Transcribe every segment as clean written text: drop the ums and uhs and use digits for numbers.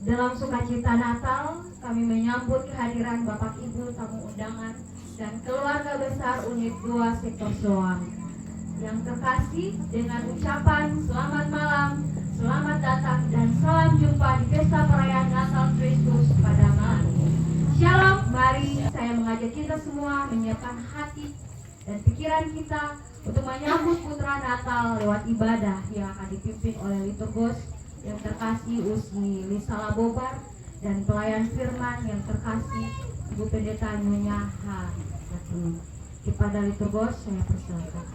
Dalam sukacita Natal, kami menyambut kehadiran Bapak Ibu tamu undangan dan keluarga besar unit 2 sektor Soang. Yang terkasih, dengan ucapan selamat malam, selamat datang dan salam jumpa di pesta perayaan Natal Kristus pada malam ini. Shalom, mari saya mengajak kita semua menyiapkan hati dan pikiran kita untuk menyambut putra Natal lewat ibadah yang akan dipimpin oleh liturgos yang terkasih Usi Lisa Labobar dan pelayan firman yang terkasih Ibu Pendeta Nyonya H. Kepada liturgos saya persilakan.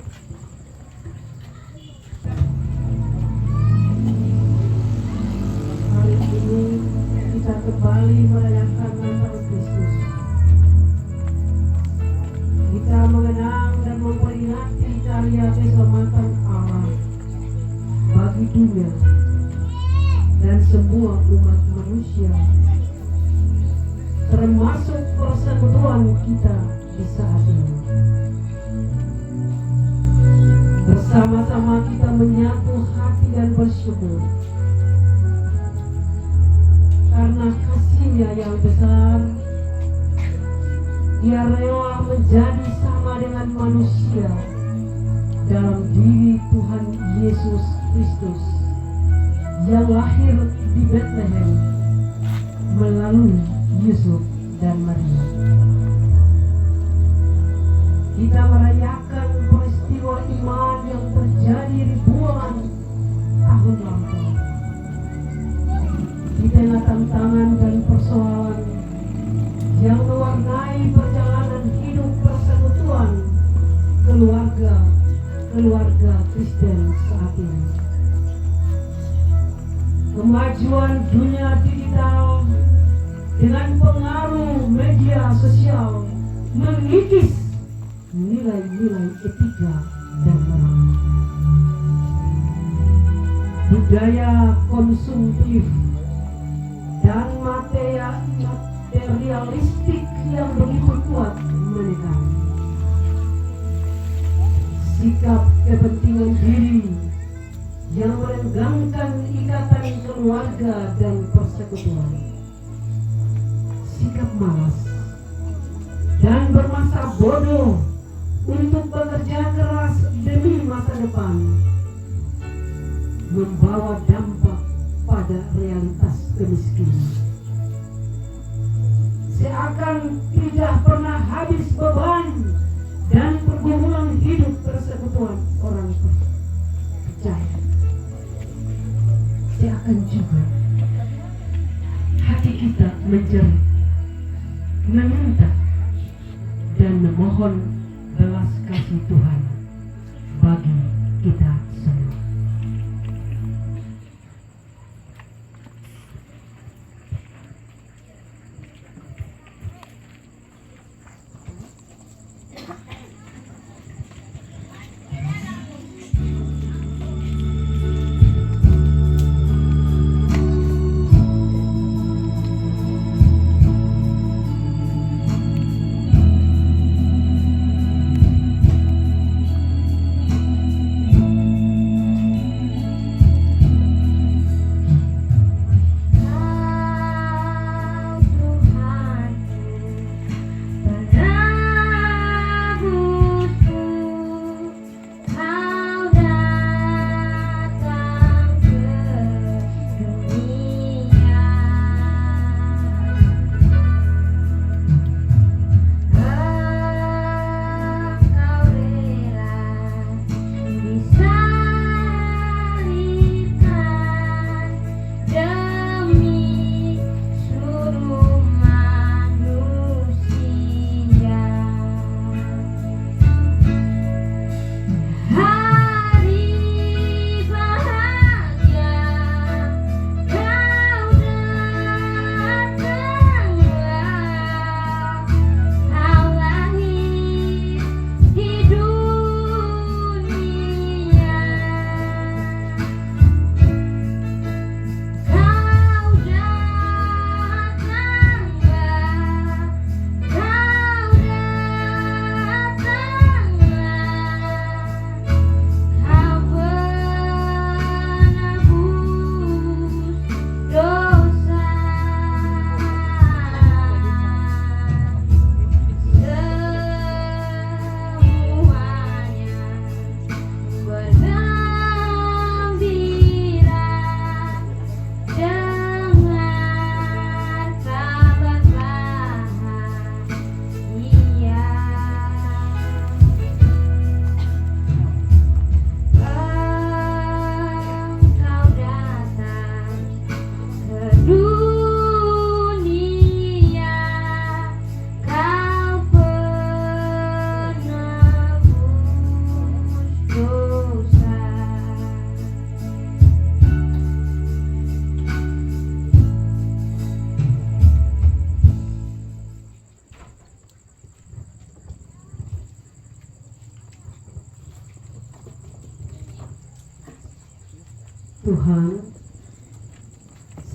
Hari ini kita kembali merayakan Natal Kristus. Kita mengenang dan memperingati karya keselamatan Allah bagi dunia dan semua umat manusia, termasuk persekutuan kita di saat ini. Bersama-sama kita menyatu hati dan bersyukur karena kasih-Nya yang besar. Dia rela menjadi sama dengan manusia dalam diri Tuhan Yesus Kristus yang lahir di Bethlehem melalui Yusuf dan Maria. Kita merayakan peristiwa iman yang terjadi ribuan tahun lampau. Di tengah tantangan dan persoalan yang mewarnai perjalanan hidup persekutuan keluarga Kristen saat ini. Kemajuan dunia digital dengan pengaruh media sosial mengikis nilai-nilai etika dan moral. Budaya konsumtif dan materialistik yang begitu kuat menekan. Sikap kepentingan diri yang merenggangkan ikatan keluarga dan persekutuan. Sikap malas dan bermasa bodoh untuk bekerja keras demi masa depan membawa dampak pada realitas kemiskinan. Seakan tidak pernah habis beban dan pergumulan hidup persekutuan orang percaya. Seakan juga hati kita menjerit, meminta dan memohon belas kasih Tuhan bagi kita semua. Tuhan,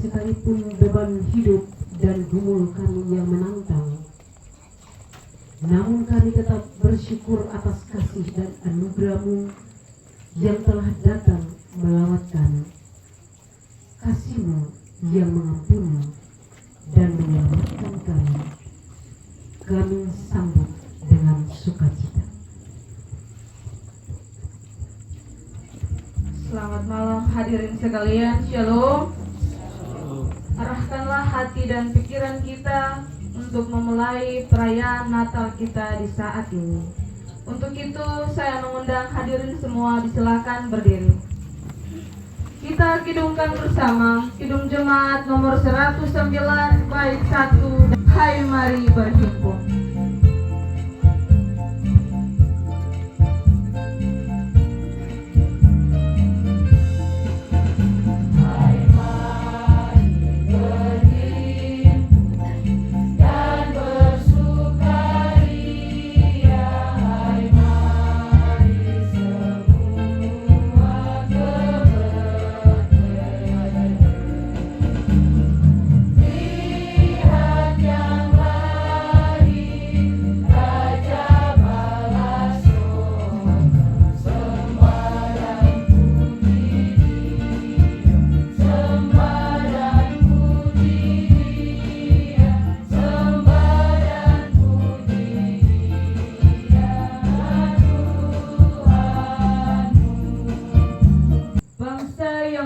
sekalipun beban hidup dan gumul kami yang menantang, namun kami tetap bersyukur atas kasih dan anugerah-Mu yang telah datang melawat kami. Kasih-Mu yang mengampuni dan menyelamatkan kami sambut dengan sukacita. Selamat malam hadirin sekalian, Shalom. Arahkanlah hati dan pikiran kita untuk memulai perayaan Natal kita di saat ini. Untuk itu saya mengundang hadirin semua disilakan berdiri. Kita kidungkan bersama Kidung Jemaat nomor 109 bait 1, Hai Mari Berhimpun.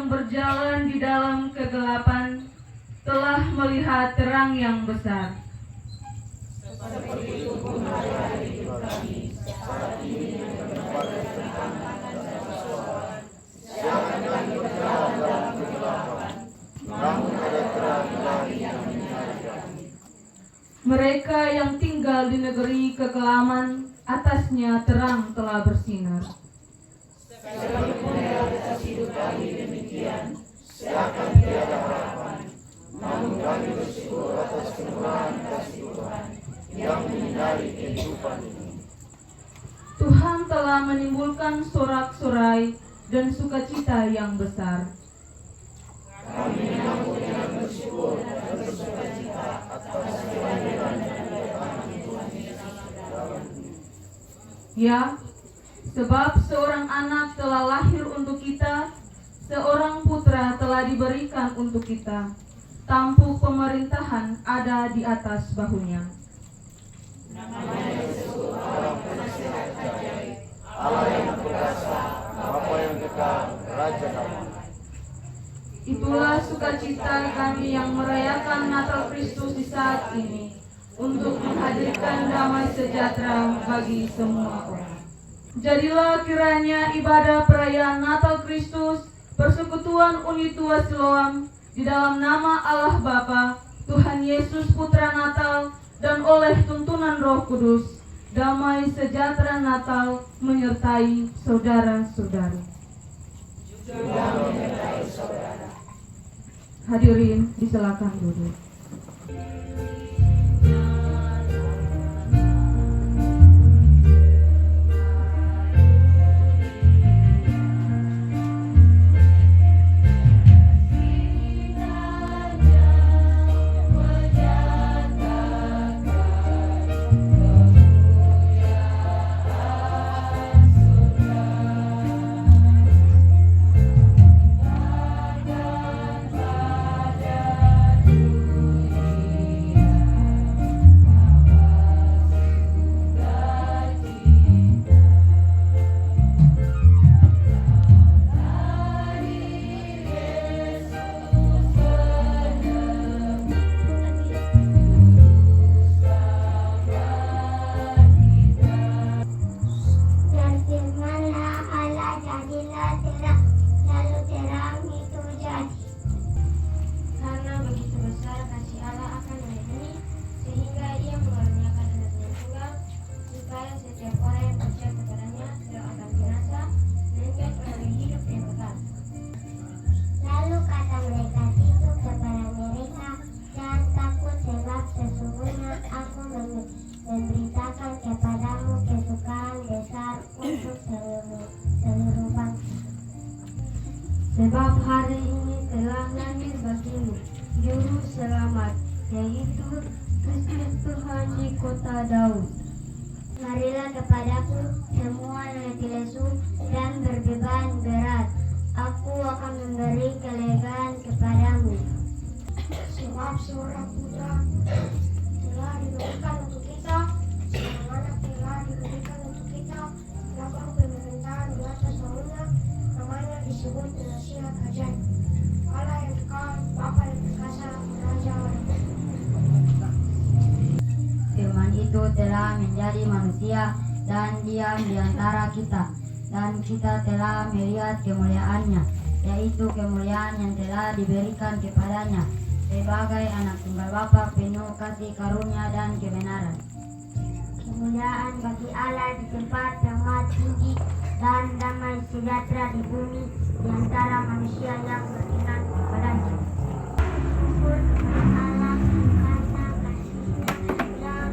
Berjalan di dalam kegelapan telah melihat terang yang besar. Seperti itu pun hari-hari hidup kami saat ini jangan kami berjalan dalam kegelapan, namun ada terang ilahi yang menyinari kami. Mereka yang tinggal di negeri kekelaman, atasnya terang telah bersinar. Sekalipun realitas hidup kami demikian, seakan tiada harapan, namun kami bersyukur atas kemurahan kasih Tuhan yang menyinari kehidupan ini. Tuhan telah menimbulkan sorak-sorai dan sukacita yang besar. Kami menyambut dengan bersyukur dan bersukacita atas kehadiran dan kedatangan Tuhan Yesus dalam dunia. Ya, sebab seorang anak telah lahir untuk kita, seorang putra telah diberikan untuk kita. Tampuk pemerintahan ada di atas bahunya. Namanya Yesus, Allah penasihat ajaib, Allah yang perkasa, Bapa yang kekal, Raja kami. Itulah sukacita kami yang merayakan Natal Kristus di saat ini, untuk menghadirkan damai sejahtera bagi semua orang. Jadilah kiranya ibadah perayaan Natal Kristus, persekutuan Unitua Siloam, di dalam nama Allah Bapa, Tuhan Yesus Putra Natal, dan oleh tuntunan Roh Kudus, damai sejahtera Natal menyertai saudara-saudari. Juga menyertai saudara. Hadirin, disilakan duduk. Sebab hari itu Kristus Tuhan di kota Daud. Marilah kepadaku semua yang letih lesu dan berbeban berat. Aku akan memberi kelegaan kepadamu. Sebab seorang putra telah diberikan untuk kita, seorang anak telah diberikan untuk kita, maka pemerintahan di atas daunnya, namanya disebut nasihat ajaib. Allah yang kekal, Bapa yang perkasa, Raja orang. Firman itu telah menjadi manusia dan diam di antara kita, dan kita telah melihat kemuliaannya, yaitu kemuliaan yang telah diberikan kepadanya sebagai anak tunggal Bapa penuh kasih karunia dan kebenaran. Kemuliaan bagi Allah di tempat yang maha tinggi dan damai sejahtera di bumi di antara manusia yang beriman kepadanya. Syukur kepada Allah karena kasih-Nya yang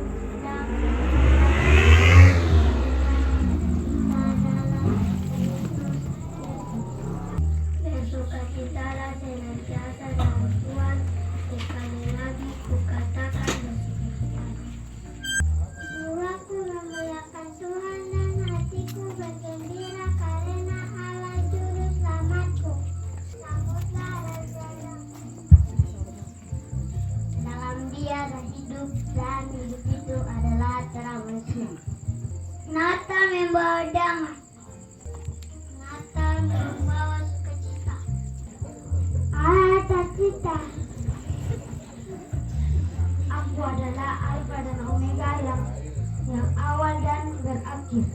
bersukacitalah senantiasa dalam Tuhan. Sekali lagi kukatakan bersukacitalah. Jiwaku memuliakan Tuhan dan hatiku bergembira karena Allah juru selamatku. Sambutlah Raja dalam Dia ada hidup, dan hidup itu adalah terang manusia. Natal membawa damai. Natal membawa sukacita. Allah kita. Aku adalah Alfa dan Omega, yang awal dan berakhir.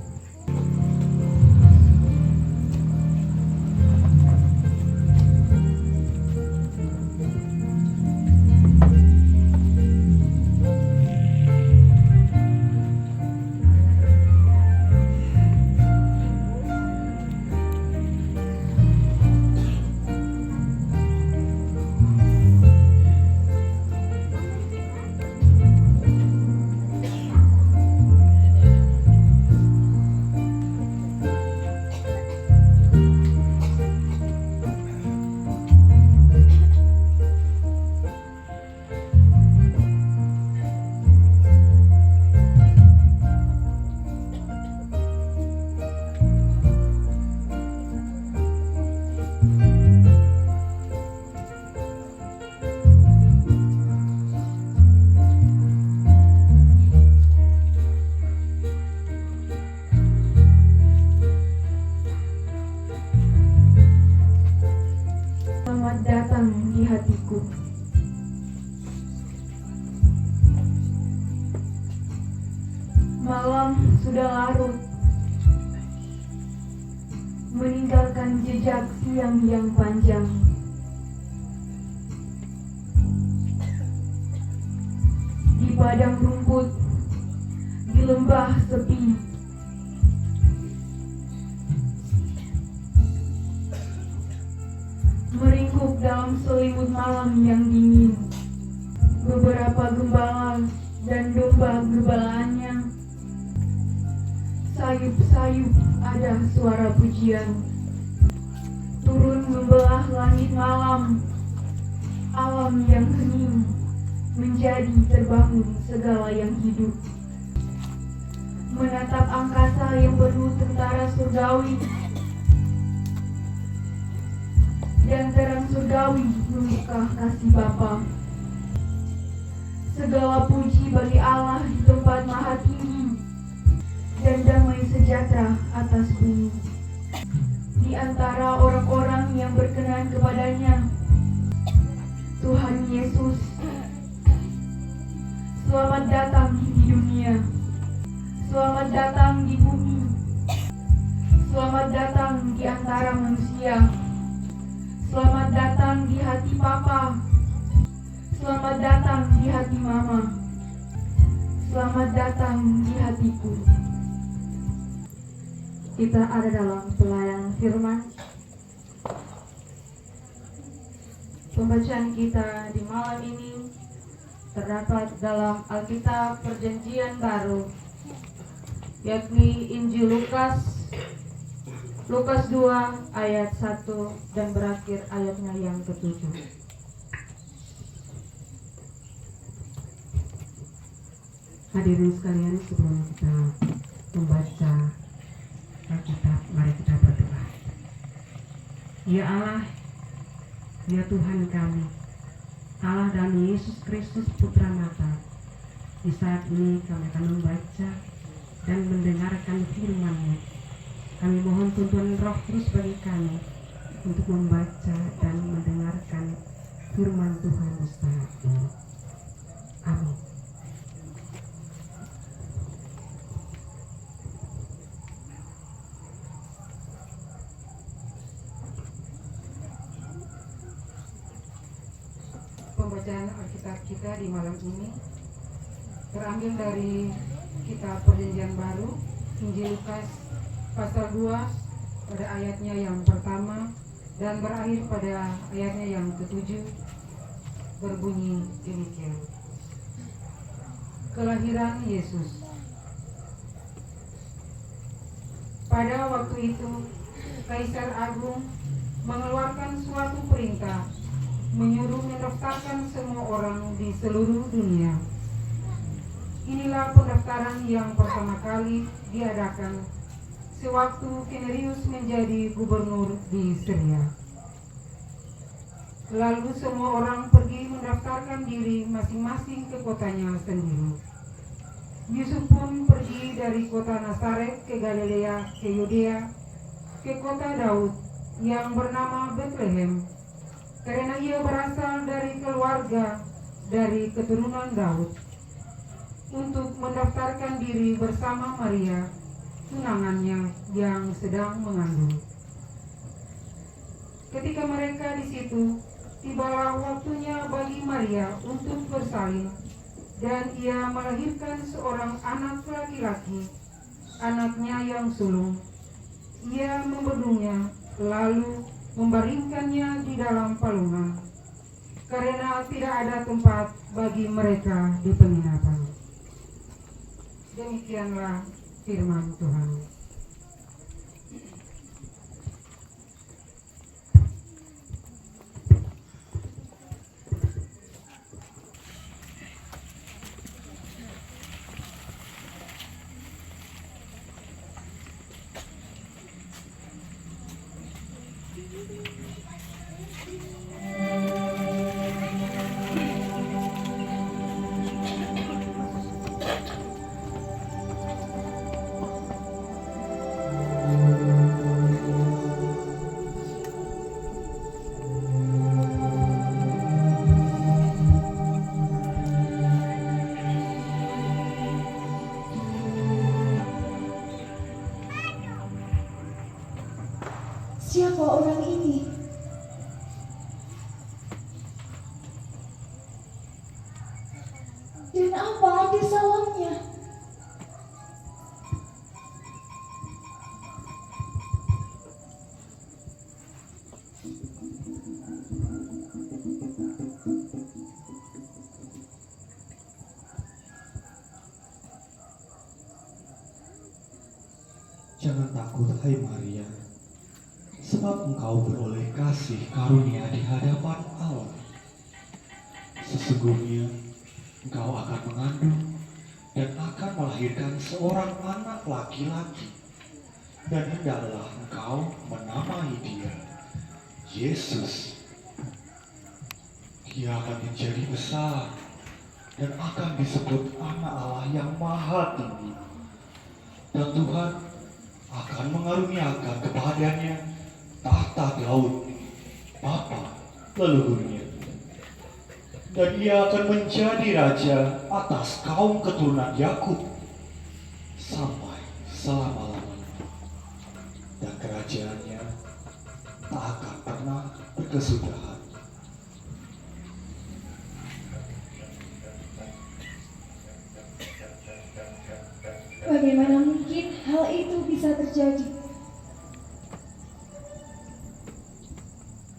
Selamat datang di hatiku. Malam sudah larut, meninggalkan jejak siang yang panjang. Di padang rumput, di lembah sepi, meringkuk dalam selimut malam yang dingin. Beberapa gembala dan domba gembalaannya sayup-sayup ada suara pujian. Turun membelah langit malam, alam yang hening menjadi terbangun segala yang hidup. Menatap angkasa yang penuh tentara surgawi, dan terang surgawi membuka kasih Bapa. Segala puji bagi Allah di tempat maha tinggi, dan damai sejahtera atas bumi. Di antara orang-orang yang berkenan kepadanya, Tuhan Yesus, selamat datang di dunia, selamat datang di bumi, selamat datang di antara manusia. Selamat datang di hati Papa. Selamat datang di hati Mama. Selamat datang di hatiku. Kita ada dalam pelayanan firman. Pembacaan kita di malam ini terdapat dalam Alkitab Perjanjian Baru, yakni Injil Lukas 2 ayat 1 dan berakhir ayatnya yang ke-7. Hadirin sekalian, sebelum kita membaca Alkitab, mari kita berdoa. Ya Allah, ya Tuhan kami, Allah dan Yesus Kristus Putra Natal, di saat ini kami akan membaca dan mendengarkan firman-Mu. Kami mohon tuntunan Roh Kudus bagi kami untuk membaca dan mendengarkan firman Tuhan di saat ini. Amin. Pembacaan Alkitab kita di malam ini terambil dari kitab Perjanjian Baru, Injil Lukas pasal 2 pada ayatnya yang pertama dan berakhir pada ayatnya yang ke-7, berbunyi demikian. Kelahiran Yesus. Pada waktu itu, Kaisar Agung mengeluarkan suatu perintah menyuruh mendaftarkan semua orang di seluruh dunia. Inilah pendaftaran yang pertama kali diadakan sewaktu Quirinius menjadi gubernur di Syria. Lalu semua orang pergi mendaftarkan diri masing-masing ke kotanya sendiri. Yusuf pun pergi dari kota Nazaret ke Galilea, ke Yudea, ke kota Daud yang bernama Betlehem, karena ia berasal dari keluarga dari keturunan Daud, untuk mendaftarkan diri bersama Maria, tunangannya yang sedang mengandung. Ketika mereka di situ, tibalah waktunya bagi Maria untuk bersalin, dan ia melahirkan seorang anak laki-laki, anaknya yang sulung. Ia membedungnya, lalu membaringkannya di dalam palungan, karena tidak ada tempat bagi mereka di penginapan. Demikianlah firman Tuhan. Siapa orang ini? Dan apa ada salahnya? Jangan takut, hai Maria, sebab engkau beroleh kasih karunia di hadapan Allah. Sesungguhnya engkau akan mengandung dan akan melahirkan seorang anak laki-laki, dan hendaklah engkau menamai dia Yesus. Dia akan menjadi besar dan akan disebut Anak Allah yang Maha Tinggi. Dan Tuhan akan mengaruniakan kepadanya tahta Daud, bapa leluhurnya. Dan ia akan menjadi raja atas kaum keturunan Yakub sampai selama-lamanya. Dan kerajaannya tak akan pernah berkesudahan. Bagaimana mungkin hal itu bisa terjadi?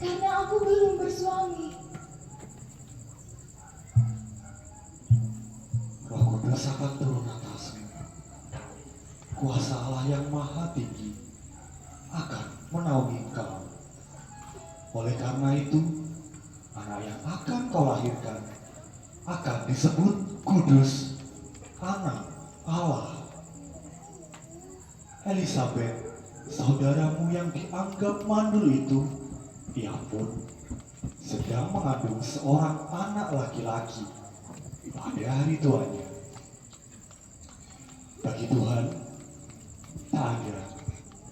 Karena aku belum bersuami. Roh Kudus akan turun atasmu. Kuasa Allah yang Maha Tinggi akan menaungi engkau. Oleh karena itu, anak yang akan kau lahirkan akan disebut kudus, anak Allah. Elizabeth, saudaramu yang dianggap mandul itu, ia pun sedang mengandung seorang anak laki-laki pada hari tuanya. Bagi Tuhan, tak ada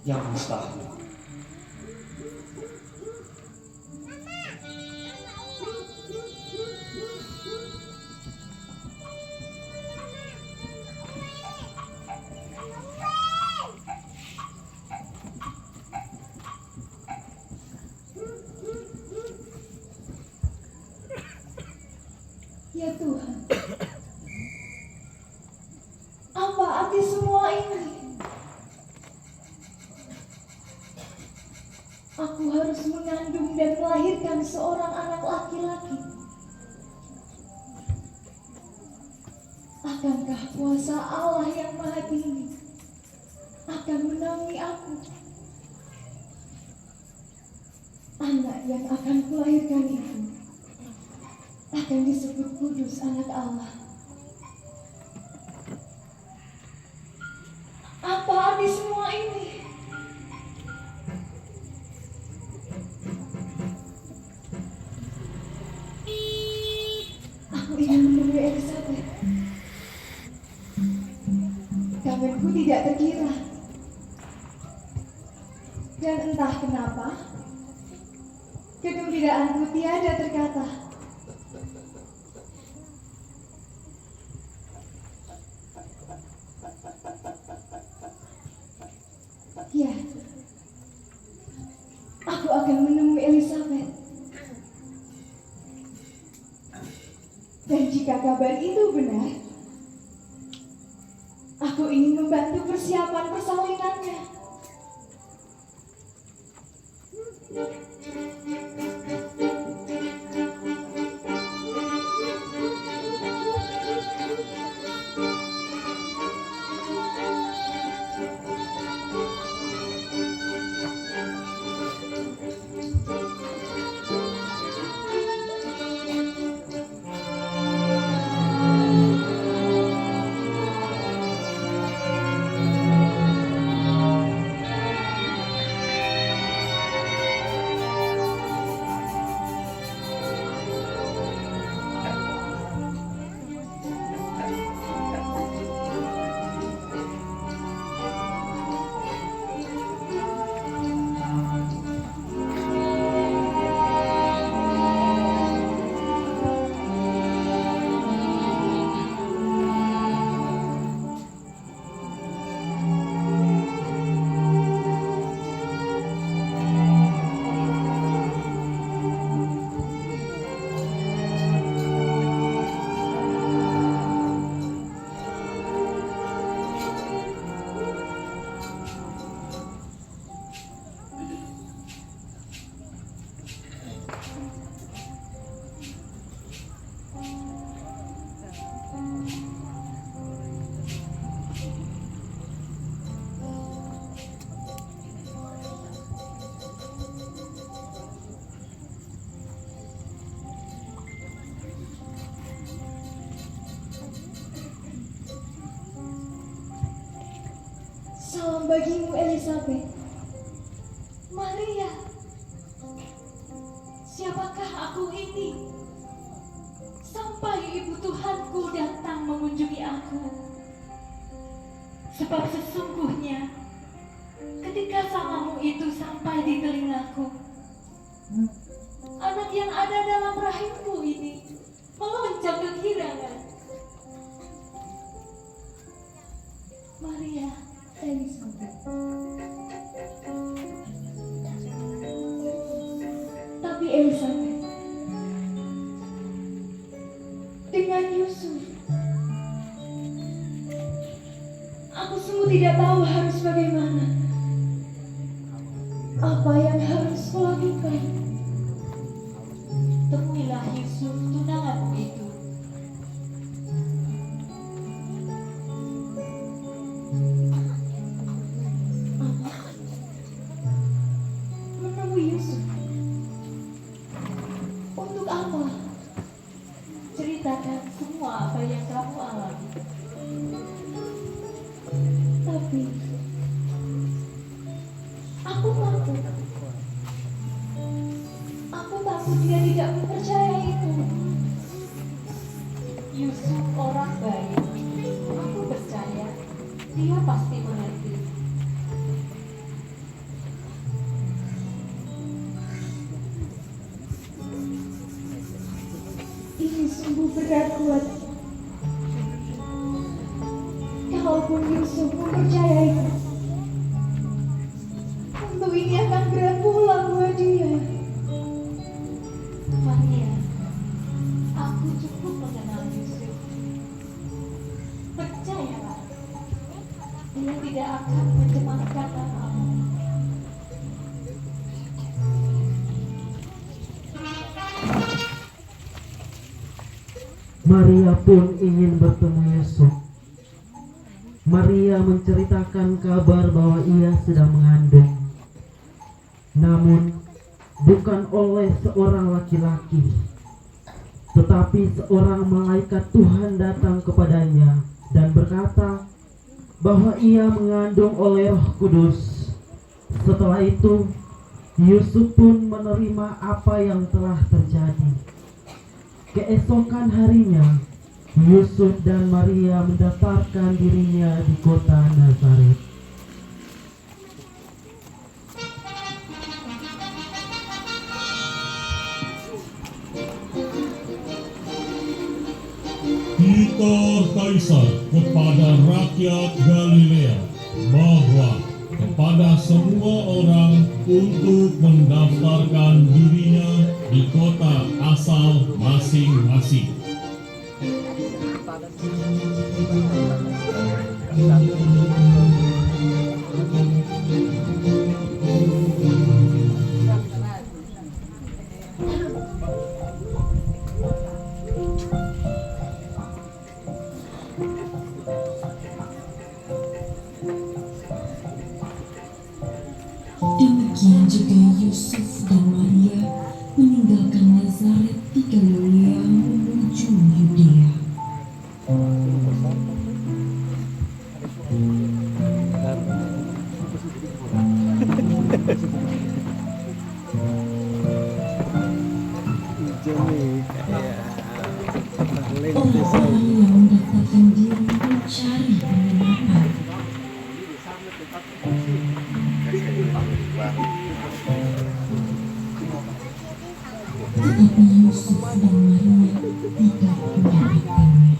yang mustahil. Ya Tuhan, apa arti semua ini? Aku harus mengandung dan melahirkan seorang anak laki-laki. Akankah kuasa Allah yang Maha Tinggi akan menaungi aku? Anak yang akan kulahirkan itu akan disebut kudus anak Allah. Apa arti semua ini? Aku ingin menemui Elizabeth. Kangenku tidak terkira. Dan entah kenapa, kegembiraanku tiada terkata. Ya, aku akan menemui Elizabeth. Dan jika kabar itu benar, aku ingin membantu persiapan persalinannya. Salam bagimu, Elizabeth. Maria, siapakah aku ini? Sampai Ibu Tuhanku datang mengunjungi aku. Sebab sesungguhnya, ketika salamu itu sampai di telingaku, anak yang ada dalam rahimku ini melonjak kegirangan. Maria, Elizabeth. Tapi Elizabeth, dengan Yusuf, aku sungguh tidak tahu harus bagaimana. Apa yang harus kulakukan? Temuilah Yusuf tunanganmu itu. Menemui Yusuf. Untuk apa? Ceritakan semua apa yang kamu alami. Tapi aku takut. Aku takut dia tidak mempercayaiku. Yusuf orang baik. Aku percaya dia pasti mengerti. Ini sungguh berat buatku. Kalaupun Yusuf mempercayaiku, tentu ini akan berat pula buat dia. Maria, aku cukup mengenal Yusuf. Percayalah, dia tidak akan mencemarkan namamu. Maria pun ingin bertemu Yusuf. Maria menceritakan kabar bahwa ia sedang mengandung, namun bukan oleh seorang laki-laki, tetapi seorang malaikat Tuhan datang kepadanya dan berkata bahwa ia mengandung oleh Roh Kudus. Setelah itu, Yusuf pun menerima apa yang telah terjadi. Keesokan harinya, Yusuf dan Maria mendaftarkan dirinya di kota Nazaret. Kita kaisar kepada rakyat Galilea bahwa kepada semua orang untuk mendaftarkan dirinya di kota asal masing-masing. Demikian juga Yusuf dan Maria meninggalkan Nazaret di Galilea menuju Yudea. Orang-orang yang mendaftarkan diri mencari penginapan. Tetapi Yusuf dan Maria tidak mendapatkannya.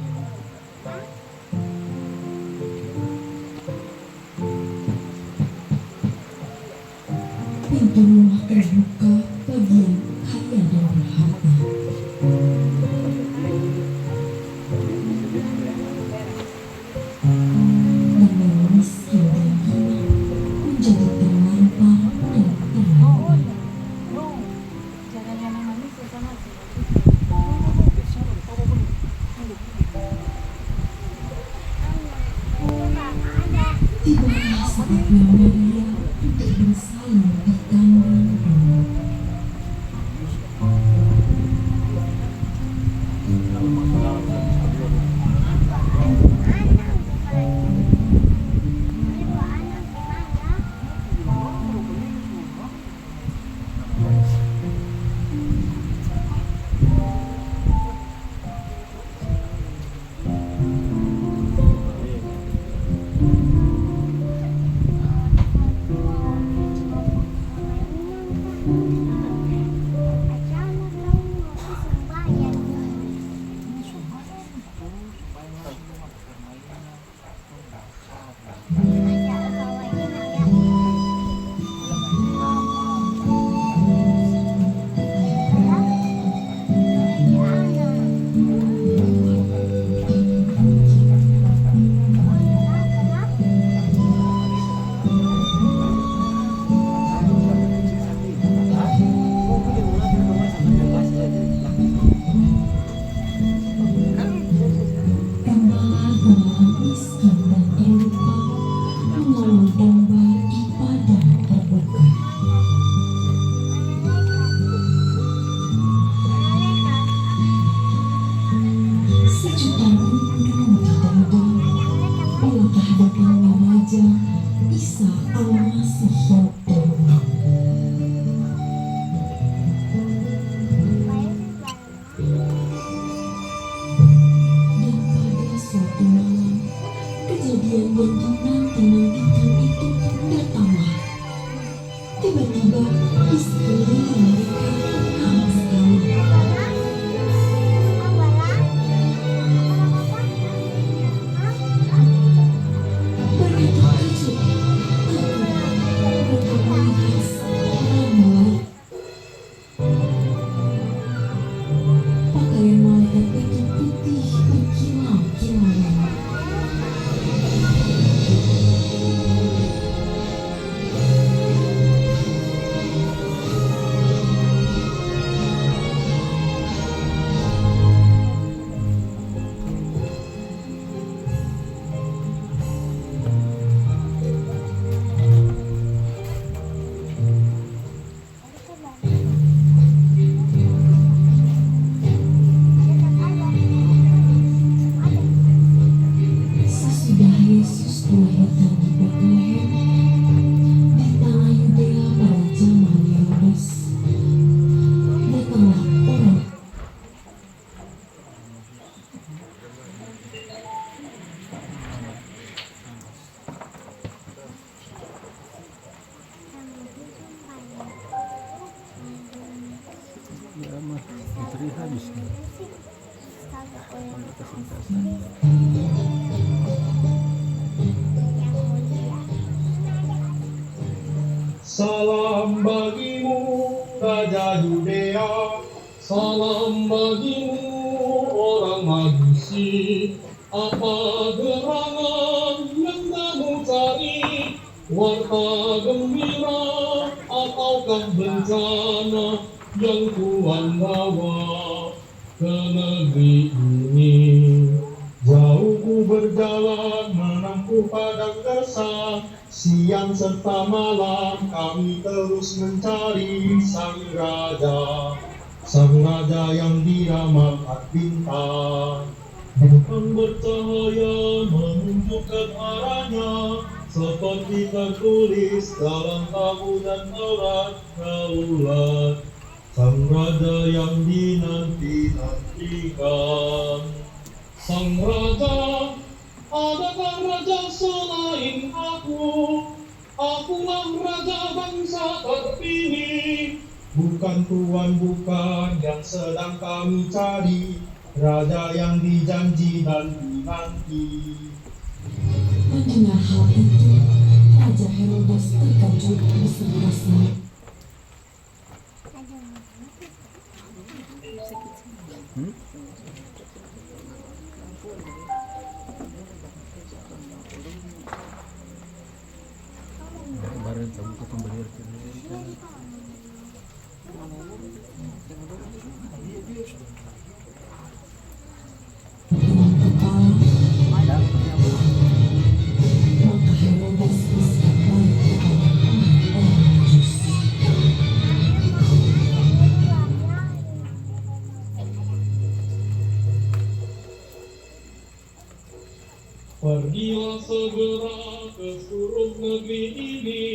Pintu rumah terbuka bagi yang kaya dan berharta. Dan yang miskin dan hina menjadi terlantar dan terlantar. Tibalah saatnya Maria untuk bersalin di kandang domba. Isa Al-Masih yang terhormat. Dan pada suatu malam, kejadian yang dinanti-nantikan itu pun datanglah. Tiba-tiba di sekeliling mereka tenang sekali. Mereka terkejut, takut. Mereka melihat seorang malaikat. Pakaian malaikat itu putih berkilau-kilauan. Sesudah Yesus dilahirkan di Betlehem, di tanah Yudea pada zaman Herodes, datanglah orang Salam bagimu, Raja Yudea. Salam bagimu, orang Majusi. Apa gerangan yang kamu cari? Warta gembira ataukah bencana yang Tuhan bawa ke negeri ini? Jauh ku berjalan menempuh padang gersang, siang serta malam kami terus mencari Sang Raja yang dia mangkat bintang. Bukan bercahaya menunjukkan arahnya, seperti tertulis dalam taburan Taurat Taurat. Sang Raja yang dinanti-nantikan. Sang Raja, adakah Raja selain aku? Akulah Raja bangsa terpilih. Bukan Tuhan, bukan yang sedang kami cari, Raja yang dijanji dan dinanti. mendengar hal itu, Raja Herodes terkejut beserta-serta. Dengan kepala, maka Herodes bersikap baik kepada orang-orang Majusi. Pergilah segera ke seluruh negeri ini,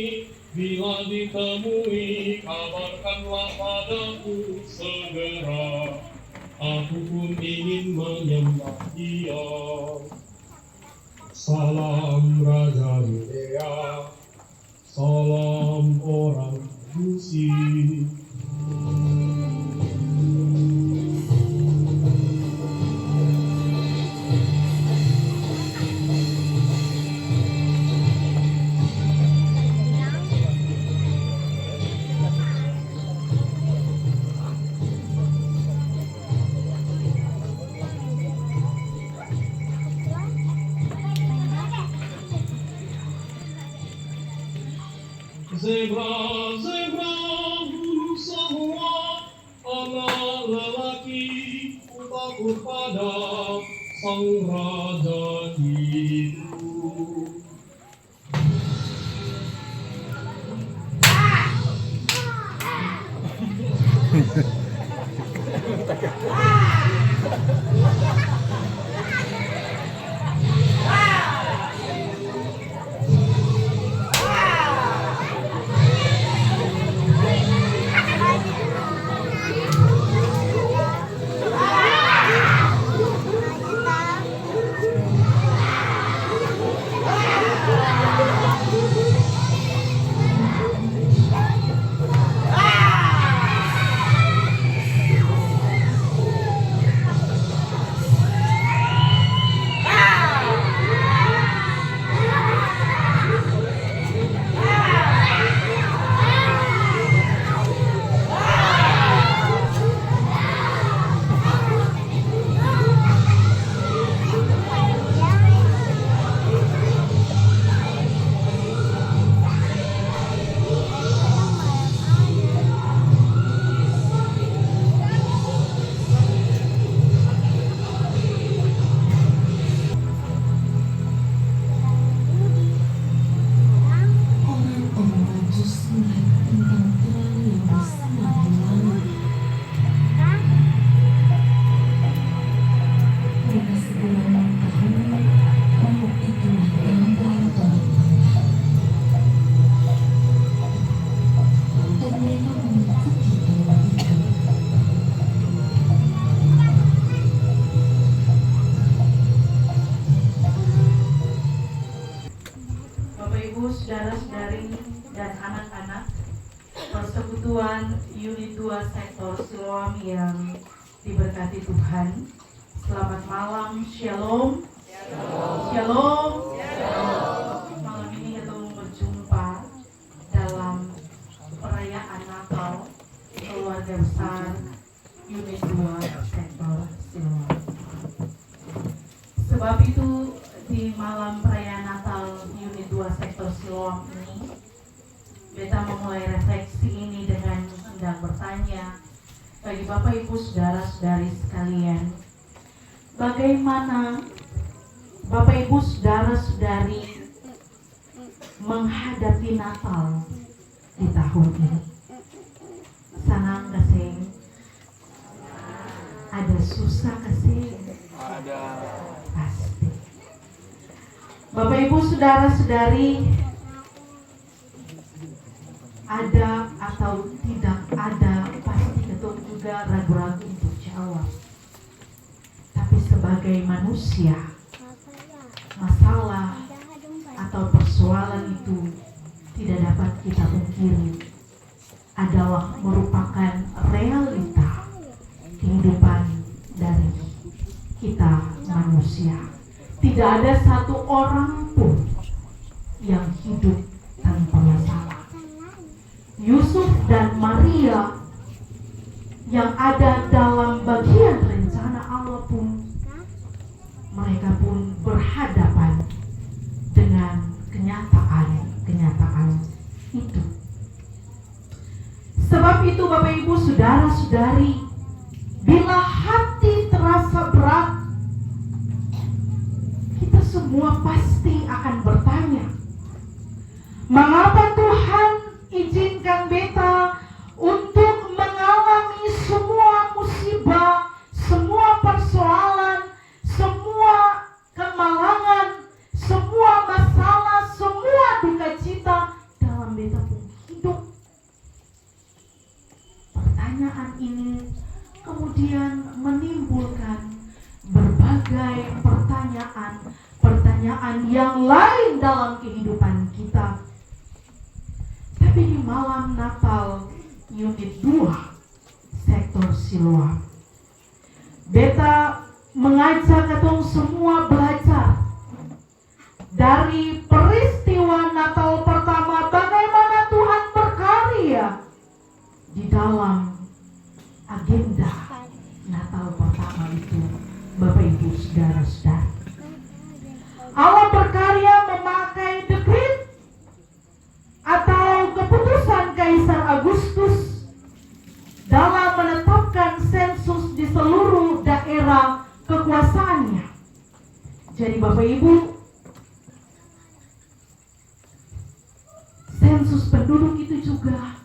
bila ditemui kabarkanlah padaku segera. Aku pun ingin menyembah Dia. Salam Raja Yudea, salam orang Majusi. Zebra, zebra, bulu semua, anak lelaki, ku takut pada Sang Raja itu. saudara-saudari dan anak-anak Persekutuan Unit 2 Sektor Siloam yang diberkati Tuhan. Selamat malam, Shalom. Shalom. Malam ini kita mau berjumpa dalam perayaan Natal keluarga besar Unit 2 Sektor Siloam. Sebab itu di malam perayaan Natal Unit 2 Sektor Siloam ini, Beta memulai refleksi ini dengan hendak bertanya bagi Bapak Ibu saudara-saudari sekalian, bagaimana Bapak Ibu saudara-saudari menghadapi Natal di tahun ini? Senang kasih? Ada susah kasih? Ada. Pasti. Bapak Ibu saudara-saudari, ada atau tidak ada, pasti ketuk juga ragu-ragu untuk jawab. Tapi sebagai manusia, masalah atau persoalan itu tidak dapat kita pungkiri adalah merupakan realita kehidupan dari kita manusia. Tidak ada satu orang pun yang hidup tanpa masalah. Yusuf dan Maria yang ada dalam bagian rencana Allah pun, mereka pun berhadapan dengan kenyataan itu. Sebab itu Bapak Ibu saudara-saudari, bila hati terasa berat, kita semua pasti akan bertanya, mengapa Tuhan izinkan beta untuk mengalami semua musibah, semua persoalan, semua kemalangan, semua masalah, semua duka cita dalam beta pun hidup. Pertanyaan ini kemudian menimbulkan berbagai pertanyaan yang lain dalam kehidupan kita. Tapi di malam Natal Unit 2 Sektor Siloam, beta mengajak katong semua belajar dari peristiwa Natal pertama, bagaimana Tuhan berkarya di dalam agenda Natal pertama itu. Bapak Ibu saudara-saudari, Allah berkarya memakai dekret atau keputusan Kaisar Agustus dalam menetapkan sensus di seluruh daerah kekuasaannya. Jadi Bapak Ibu, sensus penduduk itu juga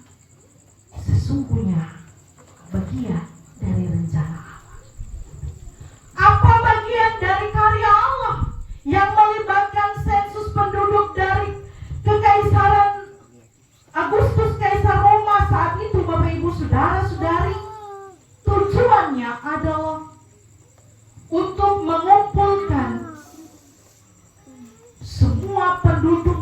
sesungguhnya bagian dari rencana Allah. Apa bagian dari karya Allah yang melibatkan sensus penduduk dari Kekaisaran Agustus, Kaisar Roma saat itu? Bapak Ibu saudara-saudari, tujuannya adalah untuk mengumpulkan semua penduduk,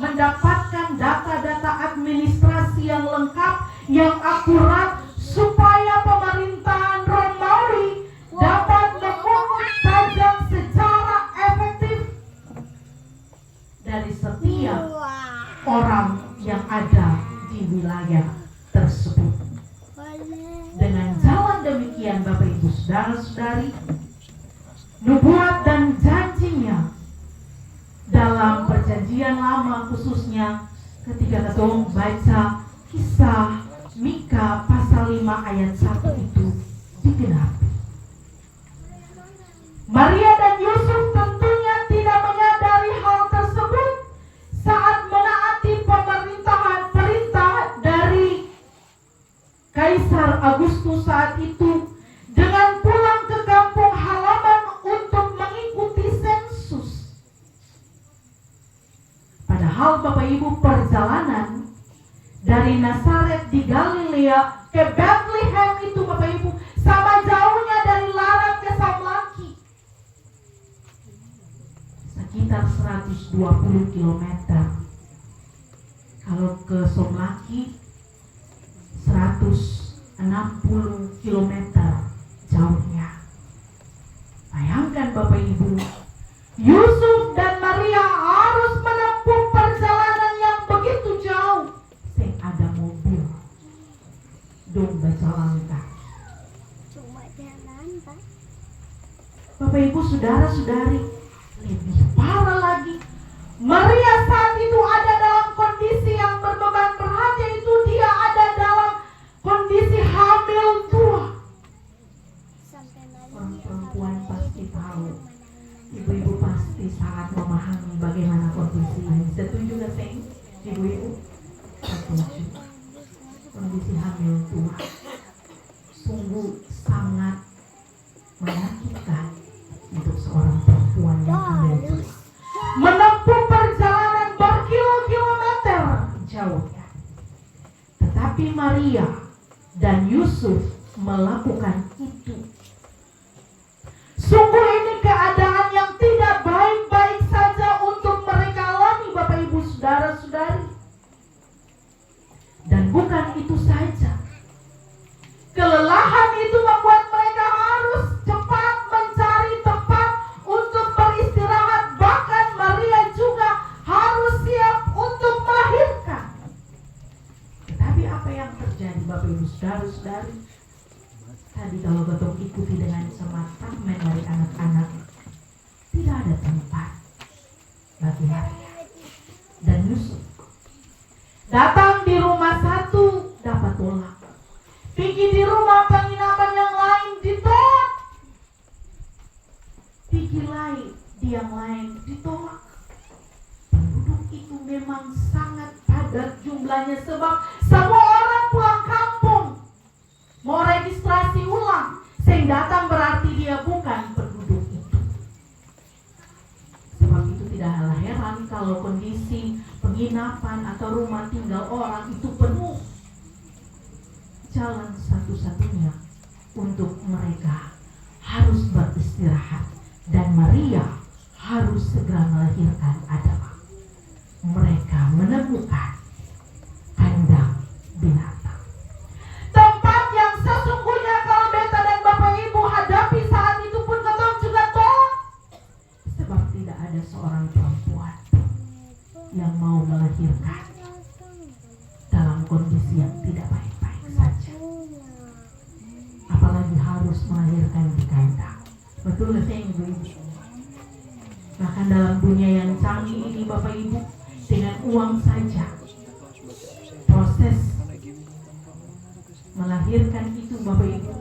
mendapatkan data-data administrasi yang lengkap, yang akurat, supaya pemerintahan Romawi dapat memungut pajak secara efektif dari setiap orang yang ada di wilayah tersebut. Dengan jalan demikian Bapak Ibu saudara-saudari, nubuat dan janjinya dalam perjanjian lama, khususnya ketika kita baca kisah Mika pasal 5 ayat 1 itu digenapi. Maria dan Yusuf tentunya tidak menyadari hal tersebut saat menaati perintah dari Kaisar Agustus saat itu dengan pulang ke kampung halaman untuk mengikuti sensus. Padahal Bapak Ibu, perjalanan dari Nazaret di Galilea ke Bethlehem itu Bapak Ibu sama jauhnya dari Larat ke Samlaki, sekitar 120 km. ke Somlaki 160 km jauhnya. Bayangkan Bapak Ibu, Yusuf dan Maria harus menempuh perjalanan yang begitu jauh. Sing ada mobil, dong berjalan kaki. Bapak Ibu, saudara-saudari, lebih parah lagi, Maria saat itu ada dalam kondisi yang berbeban berat, yaitu dia ada dalam kondisi hamil tua. Orang perempuan pasti tahu, ibu-ibu pasti sangat memahami bagaimana kondisi ini. Setuju gak sih ibu-ibu? Setuju. Kondisi hamil tua sungguh sangat menyakitkan untuk seorang perempuan yang hamil tua. Menempuh perjalanan berkilo-kilometer jauhnya. Tetapi Maria dan Yusuf melakukan itu. Sungguh ini keadaan yang tidak baik-baik saja untuk mereka alami, Bapak Ibu saudara-saudari. Dan bukan itu saja. Kelelahan itu membuat mereka harus cepat mencari tempat untuk beristirahat. Bahkan Maria juga harus siap untuk melahirkan. Tetapi apa yang terjadi, Bapak Ibu saudara-saudari? Tadi kalau Gotong ikuti dengan cermat fragmen dari anak-anak, tidak ada tempat bagi Maria dan Yusuf. Datang di rumah satu dapat tolak, pergi di rumah penginapan yang lain ditolak, pergi lain di yang lain ditolak. Penduduk itu memang sangat padat jumlahnya, sebab semua orang pulang kampung mau registrasi ulang. Yang datang berarti dia bukan penduduk itu. Sebab itu tidaklah heran kalau kondisi penginapan atau rumah tinggal orang itu penuh. Jalan satu-satunya untuk mereka harus beristirahat, dan Maria harus segera melahirkan adalah mereka menemukan kandang binatang. Tempat yang sesungguhnya kalau beta dan Bapak Ibu hadapi saat itu pun ketong juga tolak. Sebab tidak ada seorang perempuan yang mau melahirkan dalam kondisi yang tidak baik-baik saja. Apalagi harus melahirkan di kandang. Betul gak sih Ibu-Ibu? Bahkan dalam dunia yang canggih ini Bapak Ibu, dengan uang saja proses melahirkan itu Bapak Ibu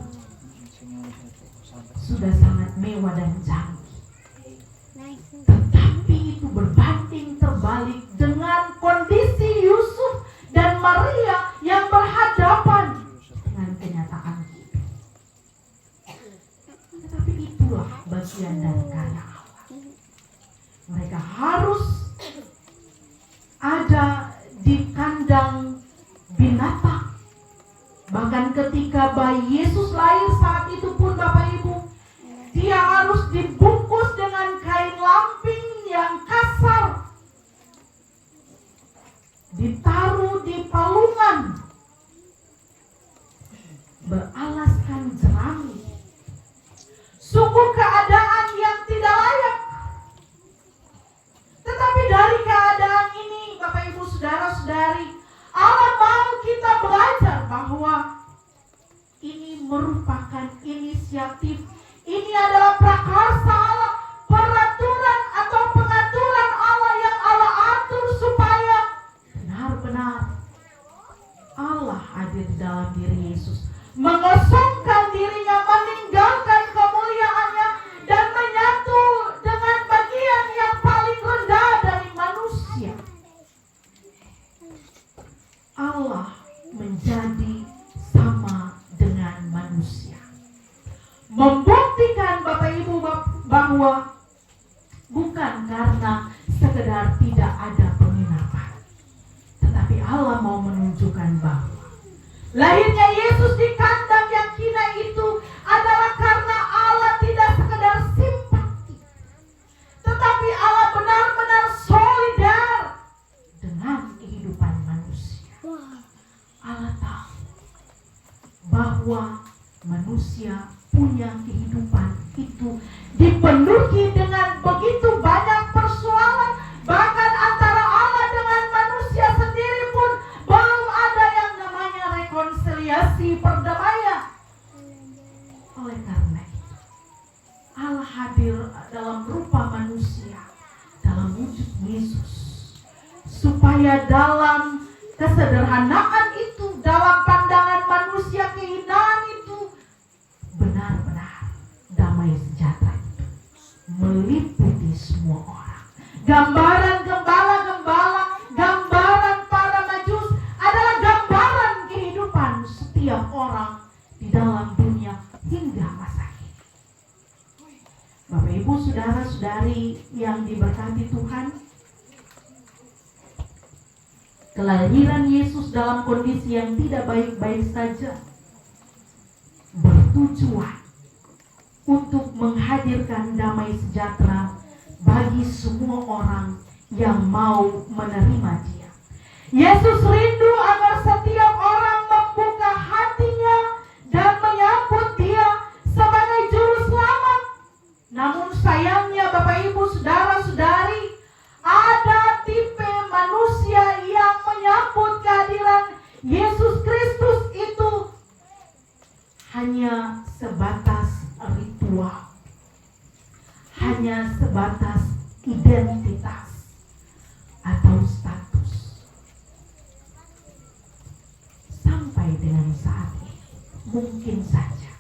sudah sangat mewah dan canggih. Tetapi itu berbanding terbalik dengan kondisi Yusuf dan Maria yang berhadapan dengan kenyataan hidup. Tetapi itulah bagian dari karya Allah. Mereka harus ada di kandang binatang. Bahkan ketika bayi Yesus lahir saat itu pun Bapak Ibu, dia harus dibungkus dengan kain lampin yang kasar, ditaruh di palungan, beralaskan jerami. Sungguh keadaan yang tidak layak. Tetapi dari keadaan ini Bapak Ibu saudara-saudari, Allah mau kita belajar bahwa ini merupakan inisiatif, ini adalah prakarsa Allah, peraturan atau pengaturan Allah yang Allah atur supaya benar-benar Allah hadir di dalam diri Yesus, mengosongkan dirinya, meninggalkan kemuliaannya dan menyatu dengan bagian yang paling rendah dari manusia. Allah menjadi sama dengan manusia, membuktikan Bapak Ibu bahwa bukan karena sekedar tidak ada penginapan, tetapi Allah mau menunjukkan bahwa lahirnya Yesus di kandang yang hina itu adalah karena Allah tidak sekedar simpati, tetapi Allah benar-benar solidar dengan kehidupan manusia. kehidupan itu dipenuhi dengan begitu banyak persoalan, bahkan antara Allah dengan manusia sendiri pun belum ada yang namanya rekonsiliasi, perdamaian. Oleh karena itu, Allah hadir dalam rupa manusia, dalam wujud Yesus, supaya dalam kesederhanaan itu, dalam pandangan manusia kehinaan itu, benar-benar damai sejahtera itu meliputi semua orang. Gambaran gembala-gembala, gambaran para majus adalah gambaran kehidupan setiap orang di dalam dunia hingga masa kini. Bapak Ibu, saudara-saudari yang diberkati Tuhan, kelahiran Yesus dalam kondisi yang tidak baik-baik saja bertujuan untuk menghadirkan damai sejahtera bagi semua orang yang mau menerima Dia. Yesus rindu agar setiap orang membuka hatinya dan menyambut Dia sebagai juru selamat. Namun sayangnya Bapak Ibu, saudara-saudari, ada tipe manusia yang menyambut kehadiran Yesus Kristus itu hanya sebatas ritual, hanya sebatas identitas atau status. Sampai dengan saat ini mungkin saja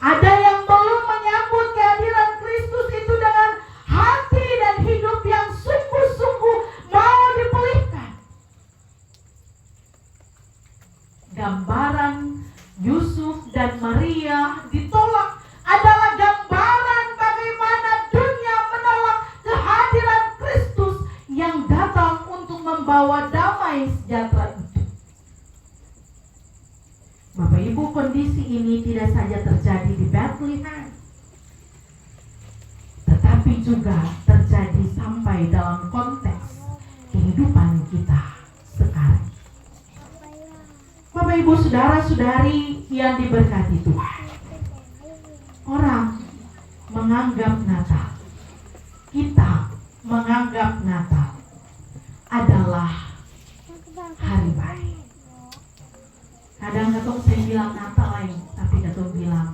ada yang belum menyambut kehadiran Kristus itu dengan hati dan hidup yang sungguh-sungguh mau dipulihkan. Gambaran Yusuf dan Maria ditolak adalah gambaran bagaimana dunia menolak kehadiran Kristus yang datang untuk membawa damai sejahtera itu. Bapak Ibu, kondisi ini tidak saja terjadi di Bethlehem, tetapi juga terjadi sampai dalam konteks kehidupan kita sekarang. Bapak Ibu, saudara-saudari yang diberkati Tuhan, orang menganggap Natal, kita menganggap Natal adalah hari baik. Kadang katong saya bilang Natal lain, tapi katong bilang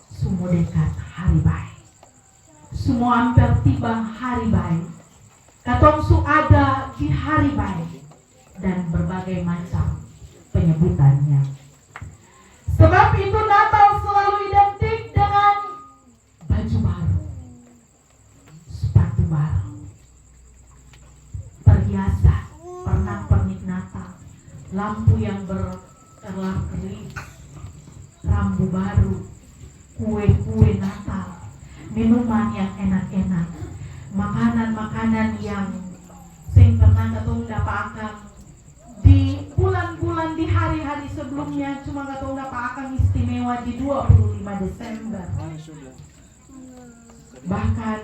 semua dekat hari baik. Semua hampir tiba hari baik. Katong su ada di hari baik dan berbagai macam penyebutannya. Sebab itu Natal selalu identik dengan baju baru, sepatu baru, perhiasan, pernak-pernik Natal, lampu yang berkerlap-kerlip, rambu baru, kue-kue Natal, minuman yang enak-enak, makanan-makanan yang sing pernah katong dapatkan di bulan-bulan di hari-hari sebelumnya, cuma katong dapatkan istimewa di 25 Desember. Bahkan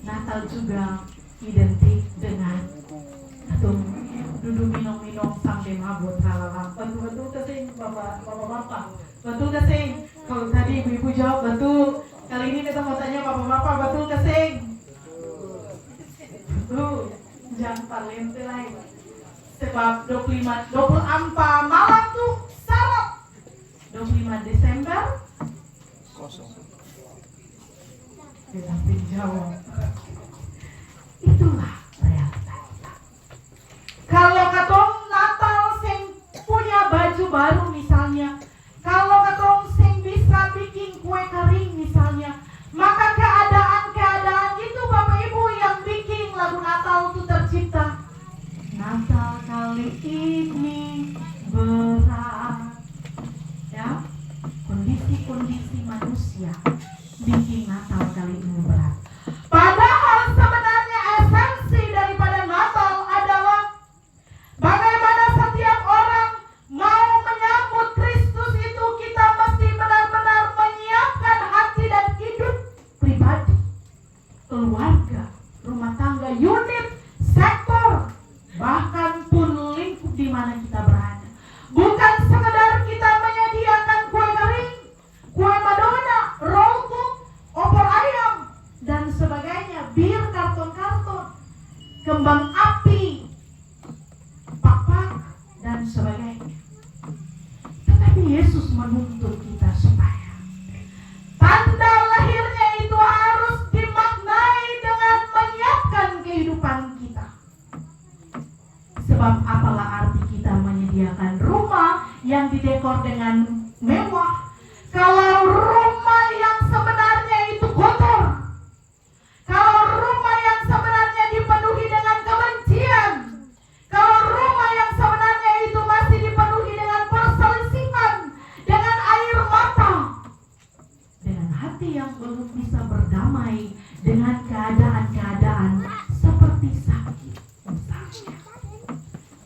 Natal juga identik dengan katong duduk minum-minum sampai mabuk halal. Betul kasih bapak-bapak. Betul kasih. Kalau tadi ibu-ibu jawab betul. Kali ini kita mau tanya bapak-bapak, betul kasih. Betul. Jangan talente lain. Sebab 24 malam tuh syarat. 25 Desember kosong. Tetapi jawab. Itulah realita kita. Kalau katong Natal sing punya baju baru misalnya, kalau katong sing bisa bikin kue kering misalnya, maka keadaan itu Bapak Ibu yang bikin lagu Natal itu tercipta. Natal kali ini berat, ya, kondisi manusia bikin Natal kali ini berat. Padahal sebenarnya esensi daripada Natal adalah bagaimana setiap orang mau menyambut Kristus itu kita mesti benar-benar menyiapkan hati dan hidup pribadi, keluarga, rumah tangga, unit, sektor, bahkan pun lingkup di mana kita berada. Bukan sekedar kita menyediakan kue kering, kue Madonna, ruangan didekor dengan mewah, kalau rumah yang sebenarnya itu kotor, kalau rumah yang sebenarnya dipenuhi dengan kebencian, kalau rumah yang sebenarnya itu masih dipenuhi dengan perselisihan, dengan air mata, dengan hati yang belum bisa berdamai dengan keadaan-keadaan seperti sakit misalnya,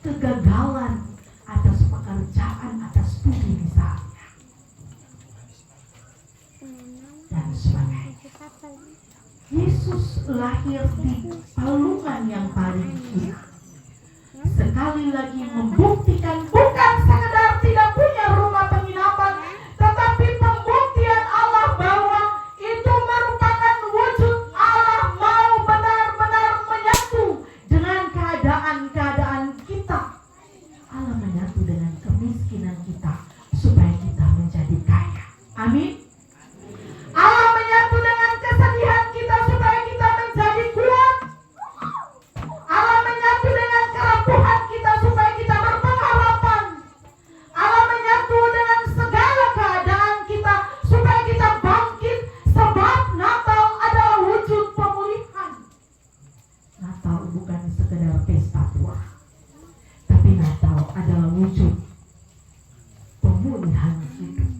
kegagalan atas pekerjaan, atas studi misalnya, dan sebagainya. Yesus lahir di palungan yang paling hina, sekali lagi membuktikan bukan sekedar tidak punya rumah penginapan, tetapi pembuktian Allah bahwa itu merupakan wujud Allah mau benar-benar menyatu dengan keadaan-keadaan kita. Allah menyatu dengan kemiskinan kita supaya kita menjadi kaya. Amin. Allah menyatu dengan kesedihan kita supaya kita menjadi kuat. Allah menyatu dengan kerapuhan kita supaya kita berpengharapan. Allah menyatu dengan segala keadaan kita supaya kita bangkit, sebab Natal adalah wujud pemulihan. Natal bukan sekedar pesta pura, tapi Natal adalah wujud pemulihan hidup.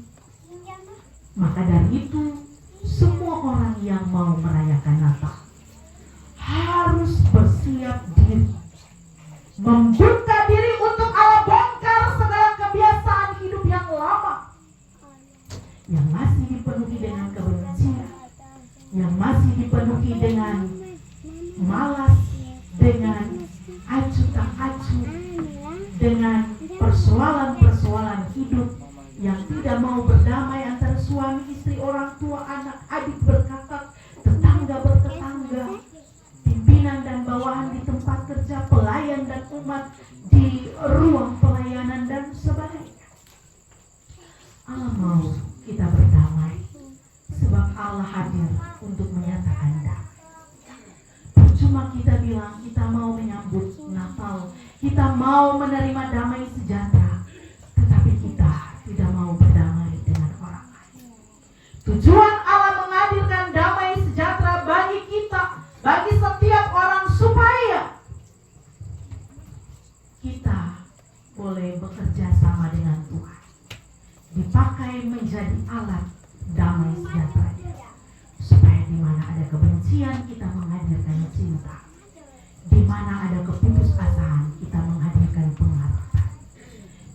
Maka dari itu, semua orang yang mau merayakan Natal harus bersiap diri, membuka diri untuk Allah bongkar segala kebiasaan hidup yang lama, yang masih dipenuhi dengan kebencian, yang masih dipenuhi dengan malas, dengan acu tak acu, dengan persoalan-persoalan hidup yang tidak mau berdamai antara suami istri, orang tua, anak, adik berkakak, tetangga bertetangga, pimpinan dan bawahan di tempat kerja, pelayan dan umat di ruang pelayanan dan sebagainya. Allah mau kita berdamai sebab Allah hadir untuk menyatakan damai. Percuma kita bilang kita mau menyambut Natal, kita mau menerima damai sejahtera, tetapi kita tidak mau berdamai dengan orang lain. Tujuan Allah menghadirkan damai sejahtera bagi kita, bagi setiap orang, supaya kita boleh bekerja sama dengan Tuhan, dipakai menjadi alat damai sejahtera, supaya di mana ada kebencian kita menghadirkan cinta, di mana ada keputusasaan kita menghadirkan pengharapan,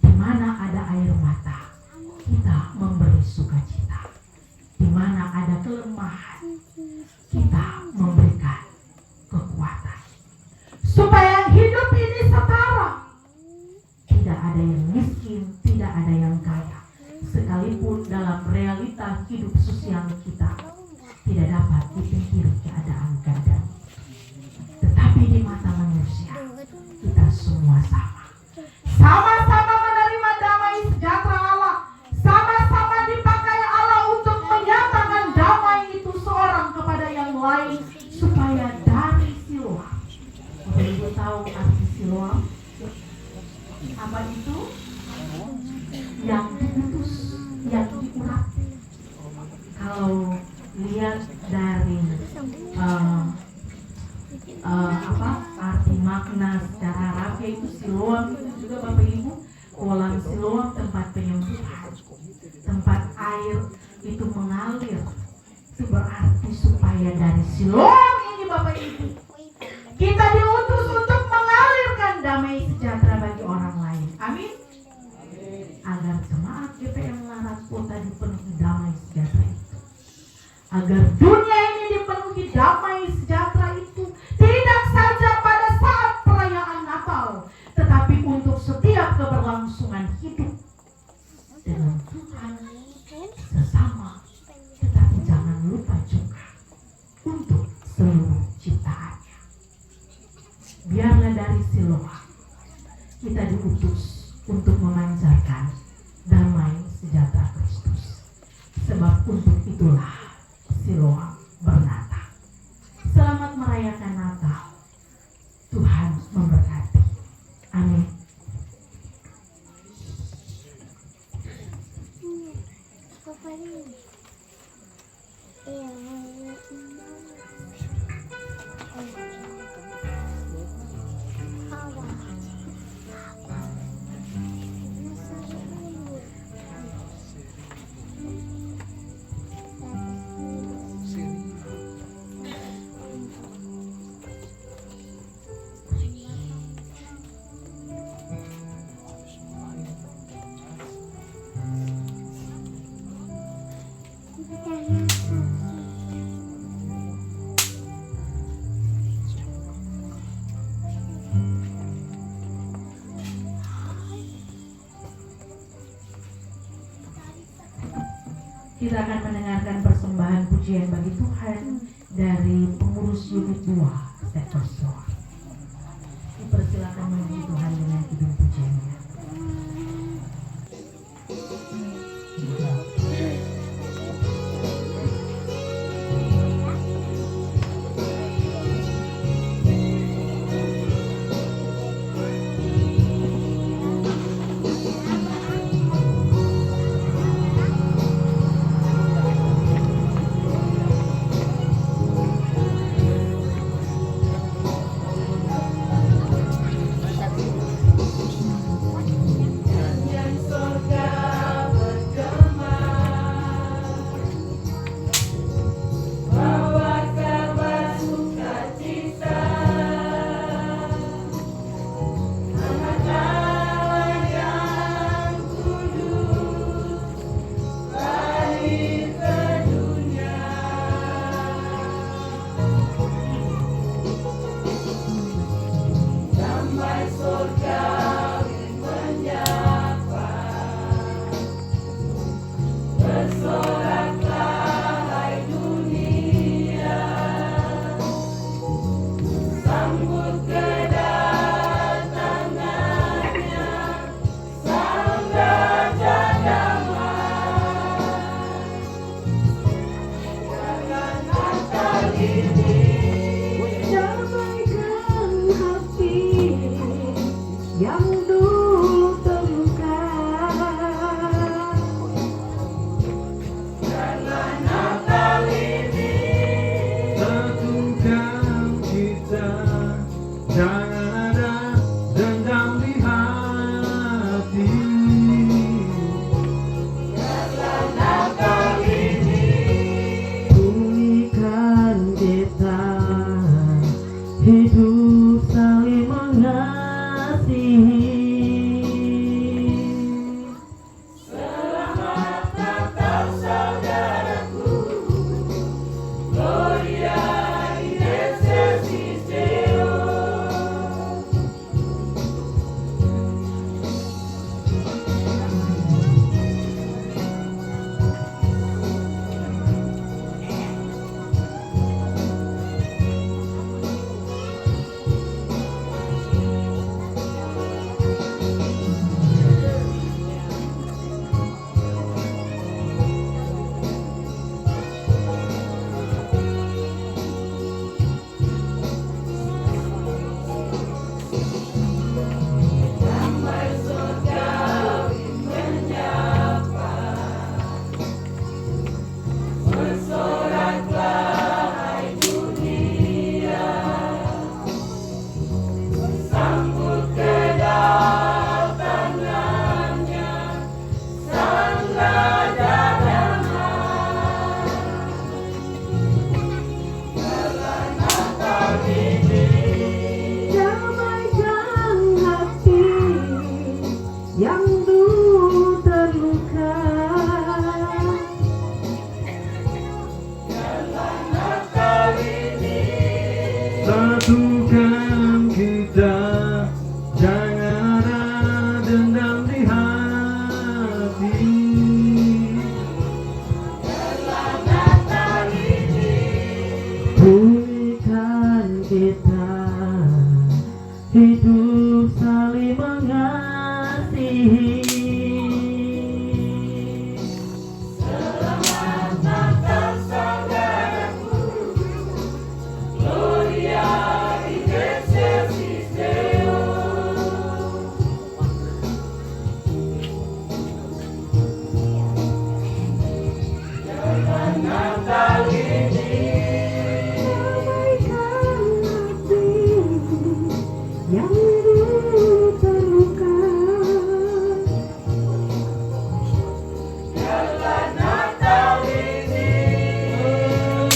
di mana ada air mata kita memberi sukacita, di mana ada kelemahan kita memberikan kekuatan, supaya hidup ini setara, tidak ada yang miskin, tidak ada yang kaya, sekalipun dalam realita hidup sosial kita tidak dapat dipikir keadaan-keadaan, tetapi di mata manusia kita semua sama, sama-sama menerima damai sejahtera Allah, sama-sama dipakai Allah untuk menyatakan damai itu seorang kepada yang lain, supaya dari Siloam. Ibu tahu arti Siloam? Apa itu? Yang diutus, yang diurapi. Kalau lihat dari arti makna secara rapi, itu Siloam itu juga Bapak Ibu, kolam Siloam tempat penyembuhan, tempat air itu mengalir. Itu berarti supaya dari Siloam ini Bapak Ibu, kita diutus untuk mengalirkan damai sejahtera bagi orang lain. Amin. Agar jemaat GPM Laras Kota dipenuhi damai sejahtera itu, agar dunia ini dipenuhi damai sejahtera itu, tidak saja pada saat perayaan Natal, tetapi untuk setiap keberlangsungan hidup dengan Tuhan sesama, tetapi jangan lupa juga untuk seluruh ciptaannya. Biarlah dari Siloam kita diutus untuk memancarkan damai sejahtera Kristus, sebab untuk itulah Siloam bernata. Selamat merayakan Natal. Tuhan memberkati. Amin. kita akan mendengarkan persembahan pujian bagi Tuhan dari pengurus unit 2 sektor Soa. Dipersilakan memuji Tuhan dengan kidung pujiannya. Satukan kita, jangan ada dendam di hati. Pulihkan kita, hidup saling mengasihi.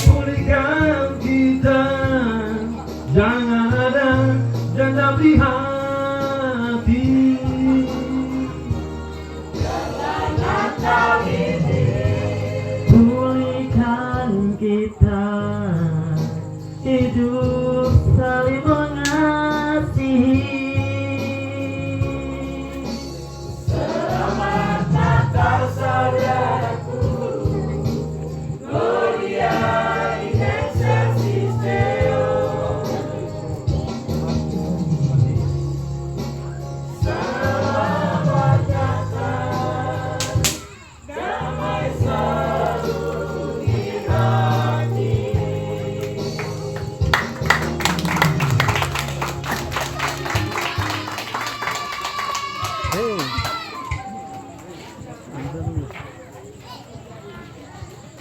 Pulihkan kita, jangan ada dendam di hati. Pulihkan kita, hidup saling mengasihi. Selamat Natal saudaraku,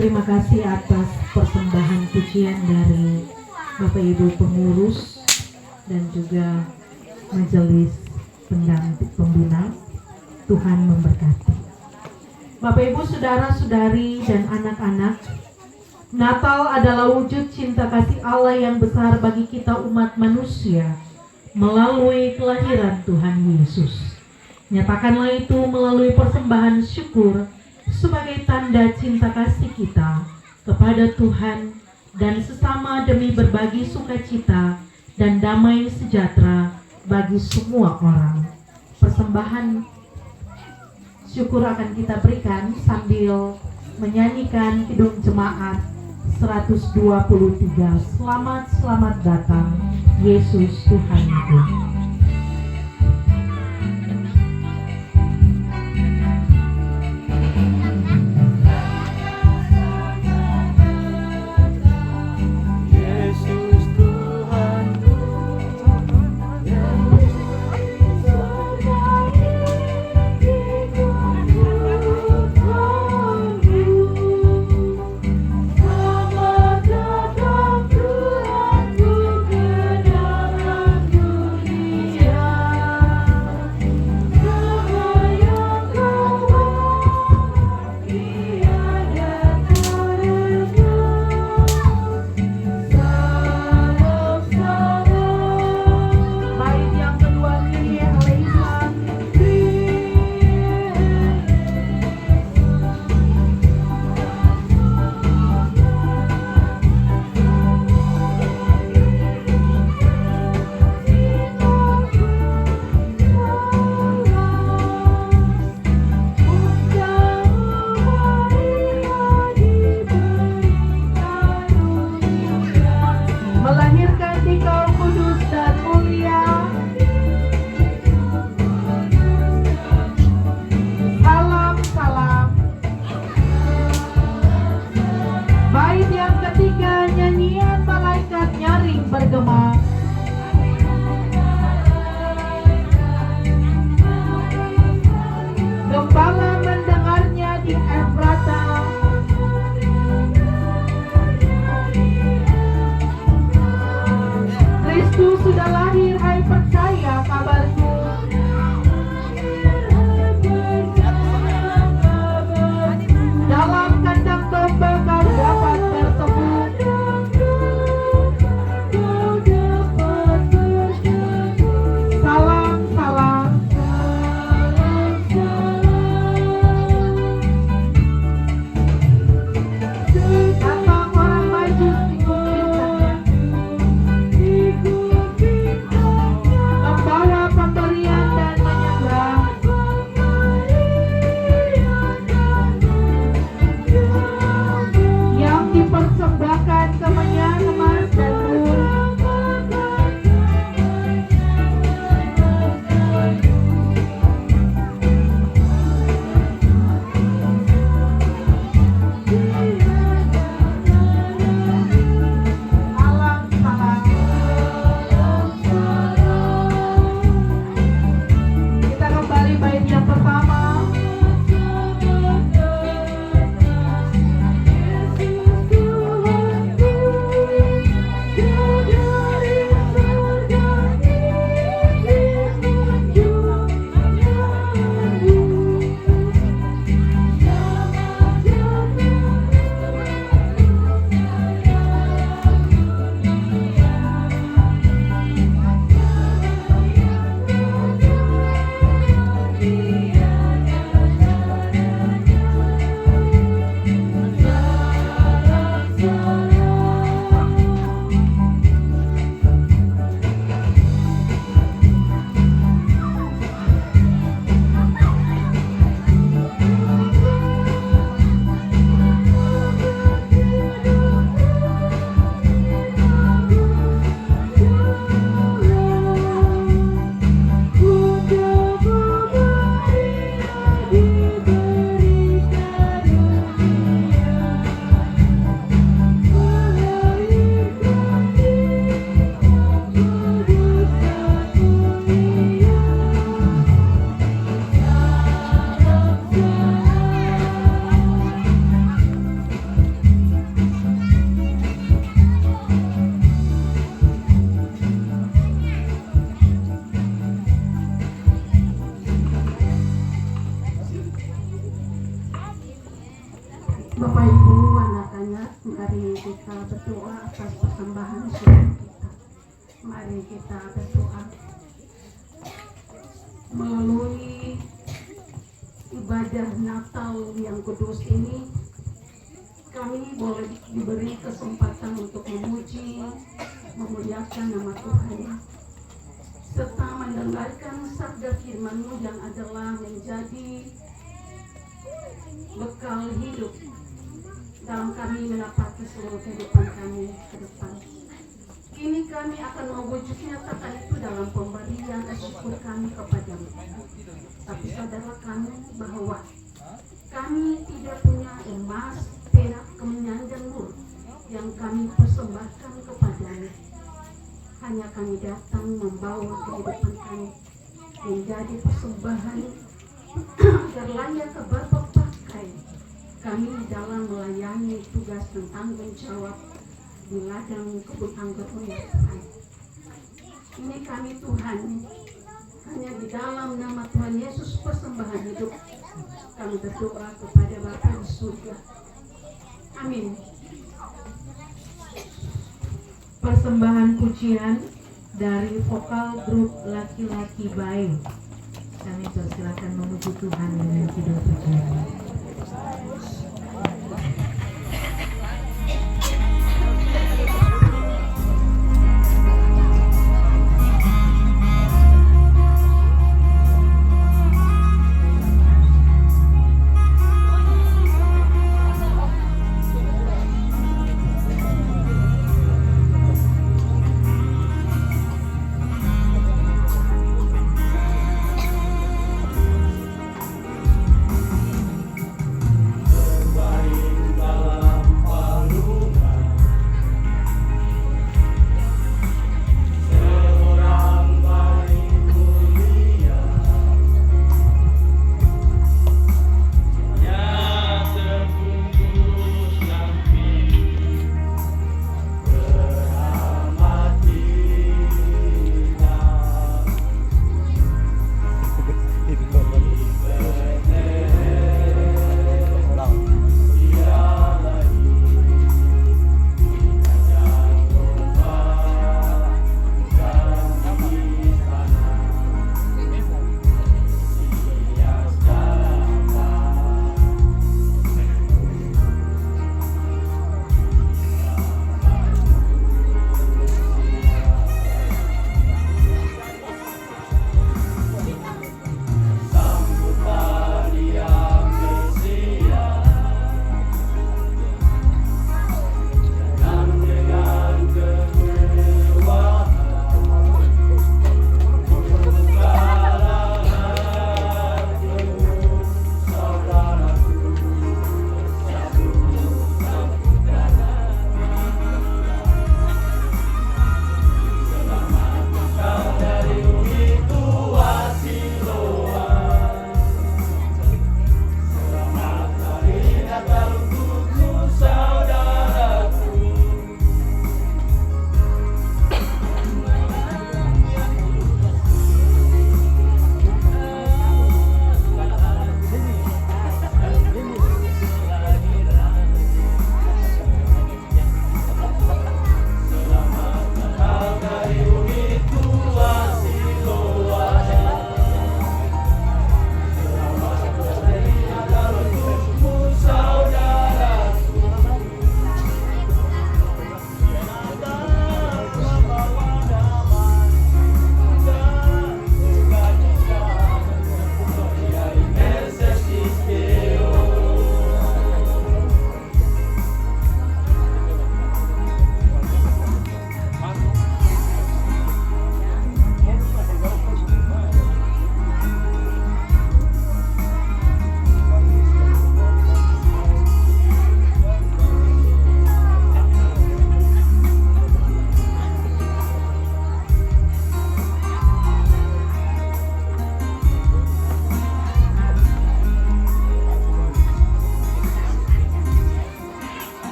Terima kasih atas persembahan pujian dari Bapak Ibu pengurus dan juga majelis pembina. Tuhan memberkati. Bapak Ibu, saudara-saudari dan anak-anak, Natal adalah wujud cinta kasih Allah yang besar bagi kita umat manusia melalui kelahiran Tuhan Yesus. Nyatakanlah itu melalui persembahan syukur sebagai tanda cinta kasih kita kepada Tuhan dan sesama demi berbagi sukacita dan damai sejahtera bagi semua orang. Persembahan syukur akan kita berikan sambil menyanyikan Kidung Jemaat 123, Selamat datang Yesus Tuhanku. kami kita berdoa atas persembahan suara kita. Mari kita berdoa. Melalui ibadah Natal yang kudus ini, kami boleh diberi kesempatan untuk memuji, memuliakan nama Tuhan, serta mendengarkan sabda firman-Mu yang adalah menjadi bekal hidup dalam kami menapaki seluruh kehidupan kami ke depan. Kini kami akan mewujud nyatakan itu dalam pemberian syukur kami kepada-Mu. Tapi saudara kami bahwa kami tidak punya emas, perak, kemenyan, dan mur yang kami persembahkan kepada-Mu. Hanya kami datang membawa kehidupan kami menjadi persembahan agar layak ke Bapa pakai kami dalam melayani tugas dan tanggung jawab di ladang kebun anggur-Mu ya Tuhan. Ini kami Tuhan, hanya di dalam nama Tuhan Yesus persembahan hidup kami berdoa kepada Bapa di surga. Amin. Persembahan pujian dari vokal grup laki-laki baik. Kami persilakan memuji Tuhan dengan kidung pujian.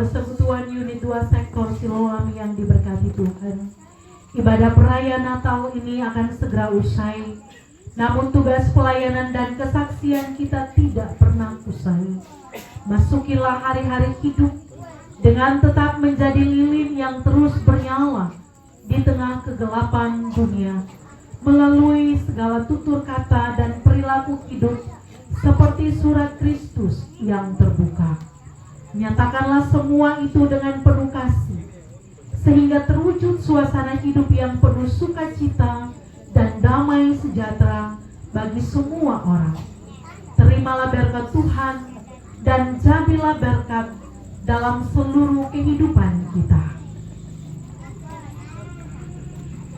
persekutuan unit 2 sektor Siloam yang diberkati Tuhan. Ibadah perayaan Natal ini akan segera usai, namun tugas pelayanan dan kesaksian kita tidak pernah usai. Masukilah hari-hari hidup dengan tetap menjadi lilin yang terus bernyala di tengah kegelapan dunia, melalui segala tutur kata dan perilaku hidup seperti surat Kristus yang terbuka. Nyatakanlah semua itu dengan penuh kasih, sehingga terwujud suasana hidup yang penuh sukacita dan damai sejahtera bagi semua orang. Terimalah berkat Tuhan dan jadilah berkat dalam seluruh kehidupan kita.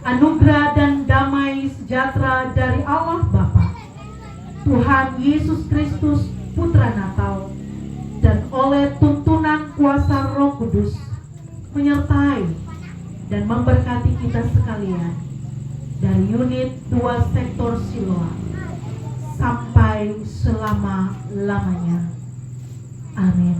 Anugerah dan damai sejahtera dari Allah Bapa, Tuhan Yesus Kristus Putra Natal, dan oleh tuntunan kuasa Roh Kudus menyertai dan memberkati kita sekalian dari unit 2 sektor Siloam sampai selama-lamanya. Amin.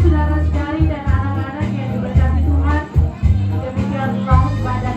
Saudara-saudari dan anak-anak yang diberkati Tuhan, demikian khotbah dan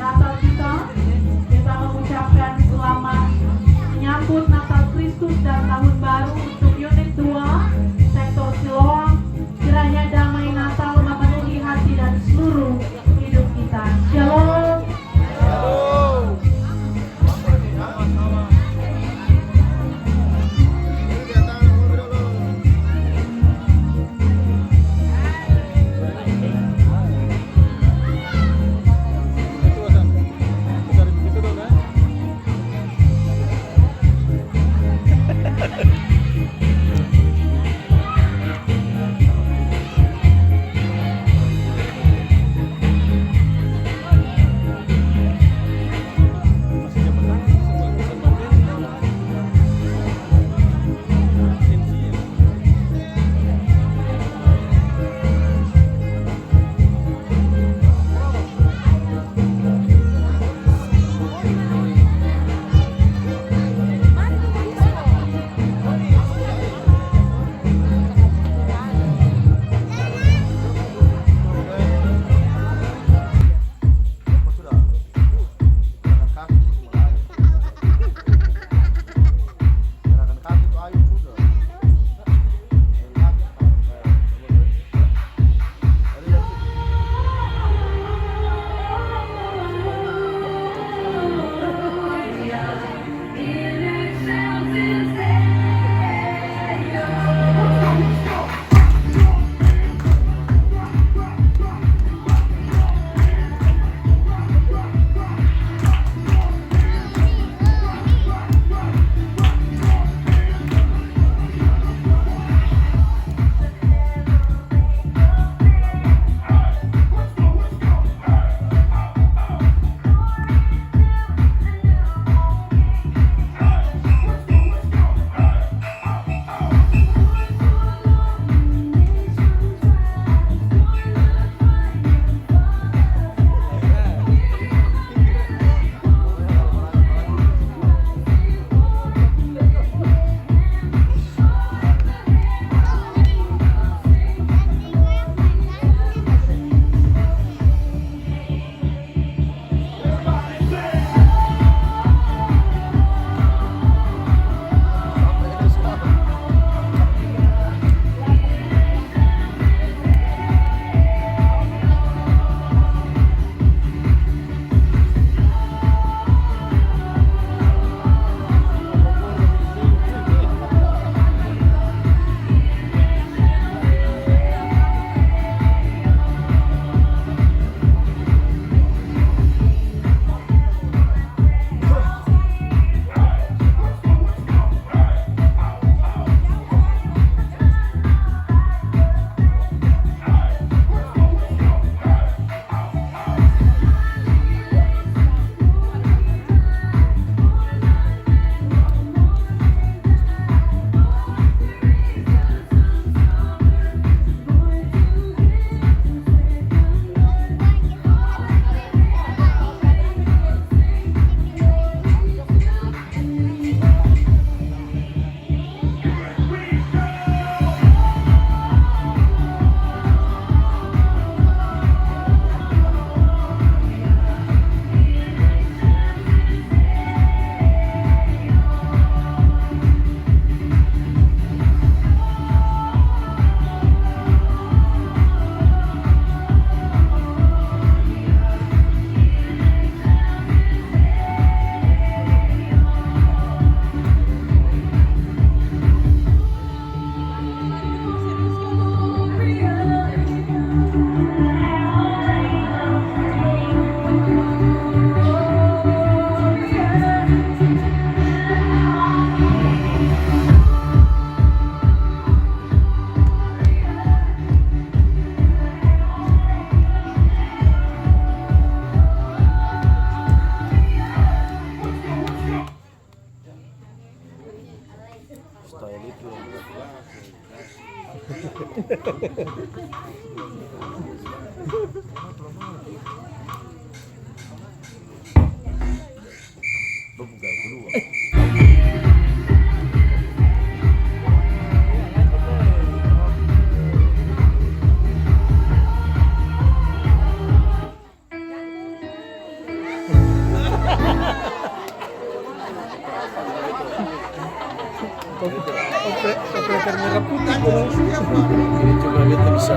Operator merah putih siapa? Ini coba kita bisa.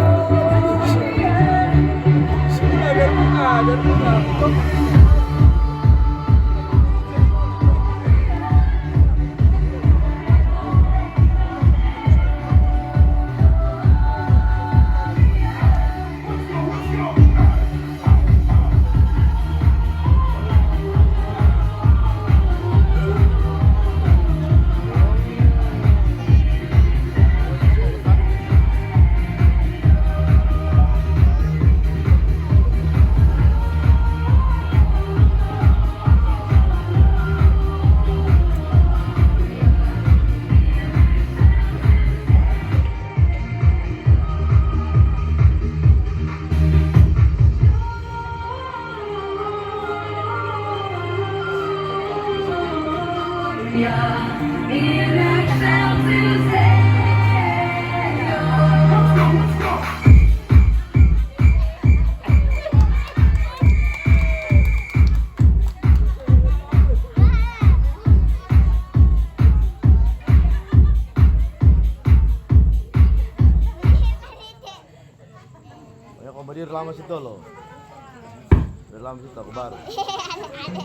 Ada. Di lama situ loh. Di lama situ aku baru.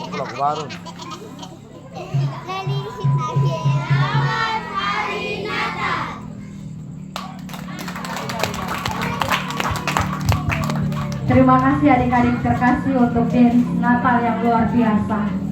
Aku baru. Selamat Hari Natal. Terima kasih adik-adik terkasih untuk dance Natal yang luar biasa.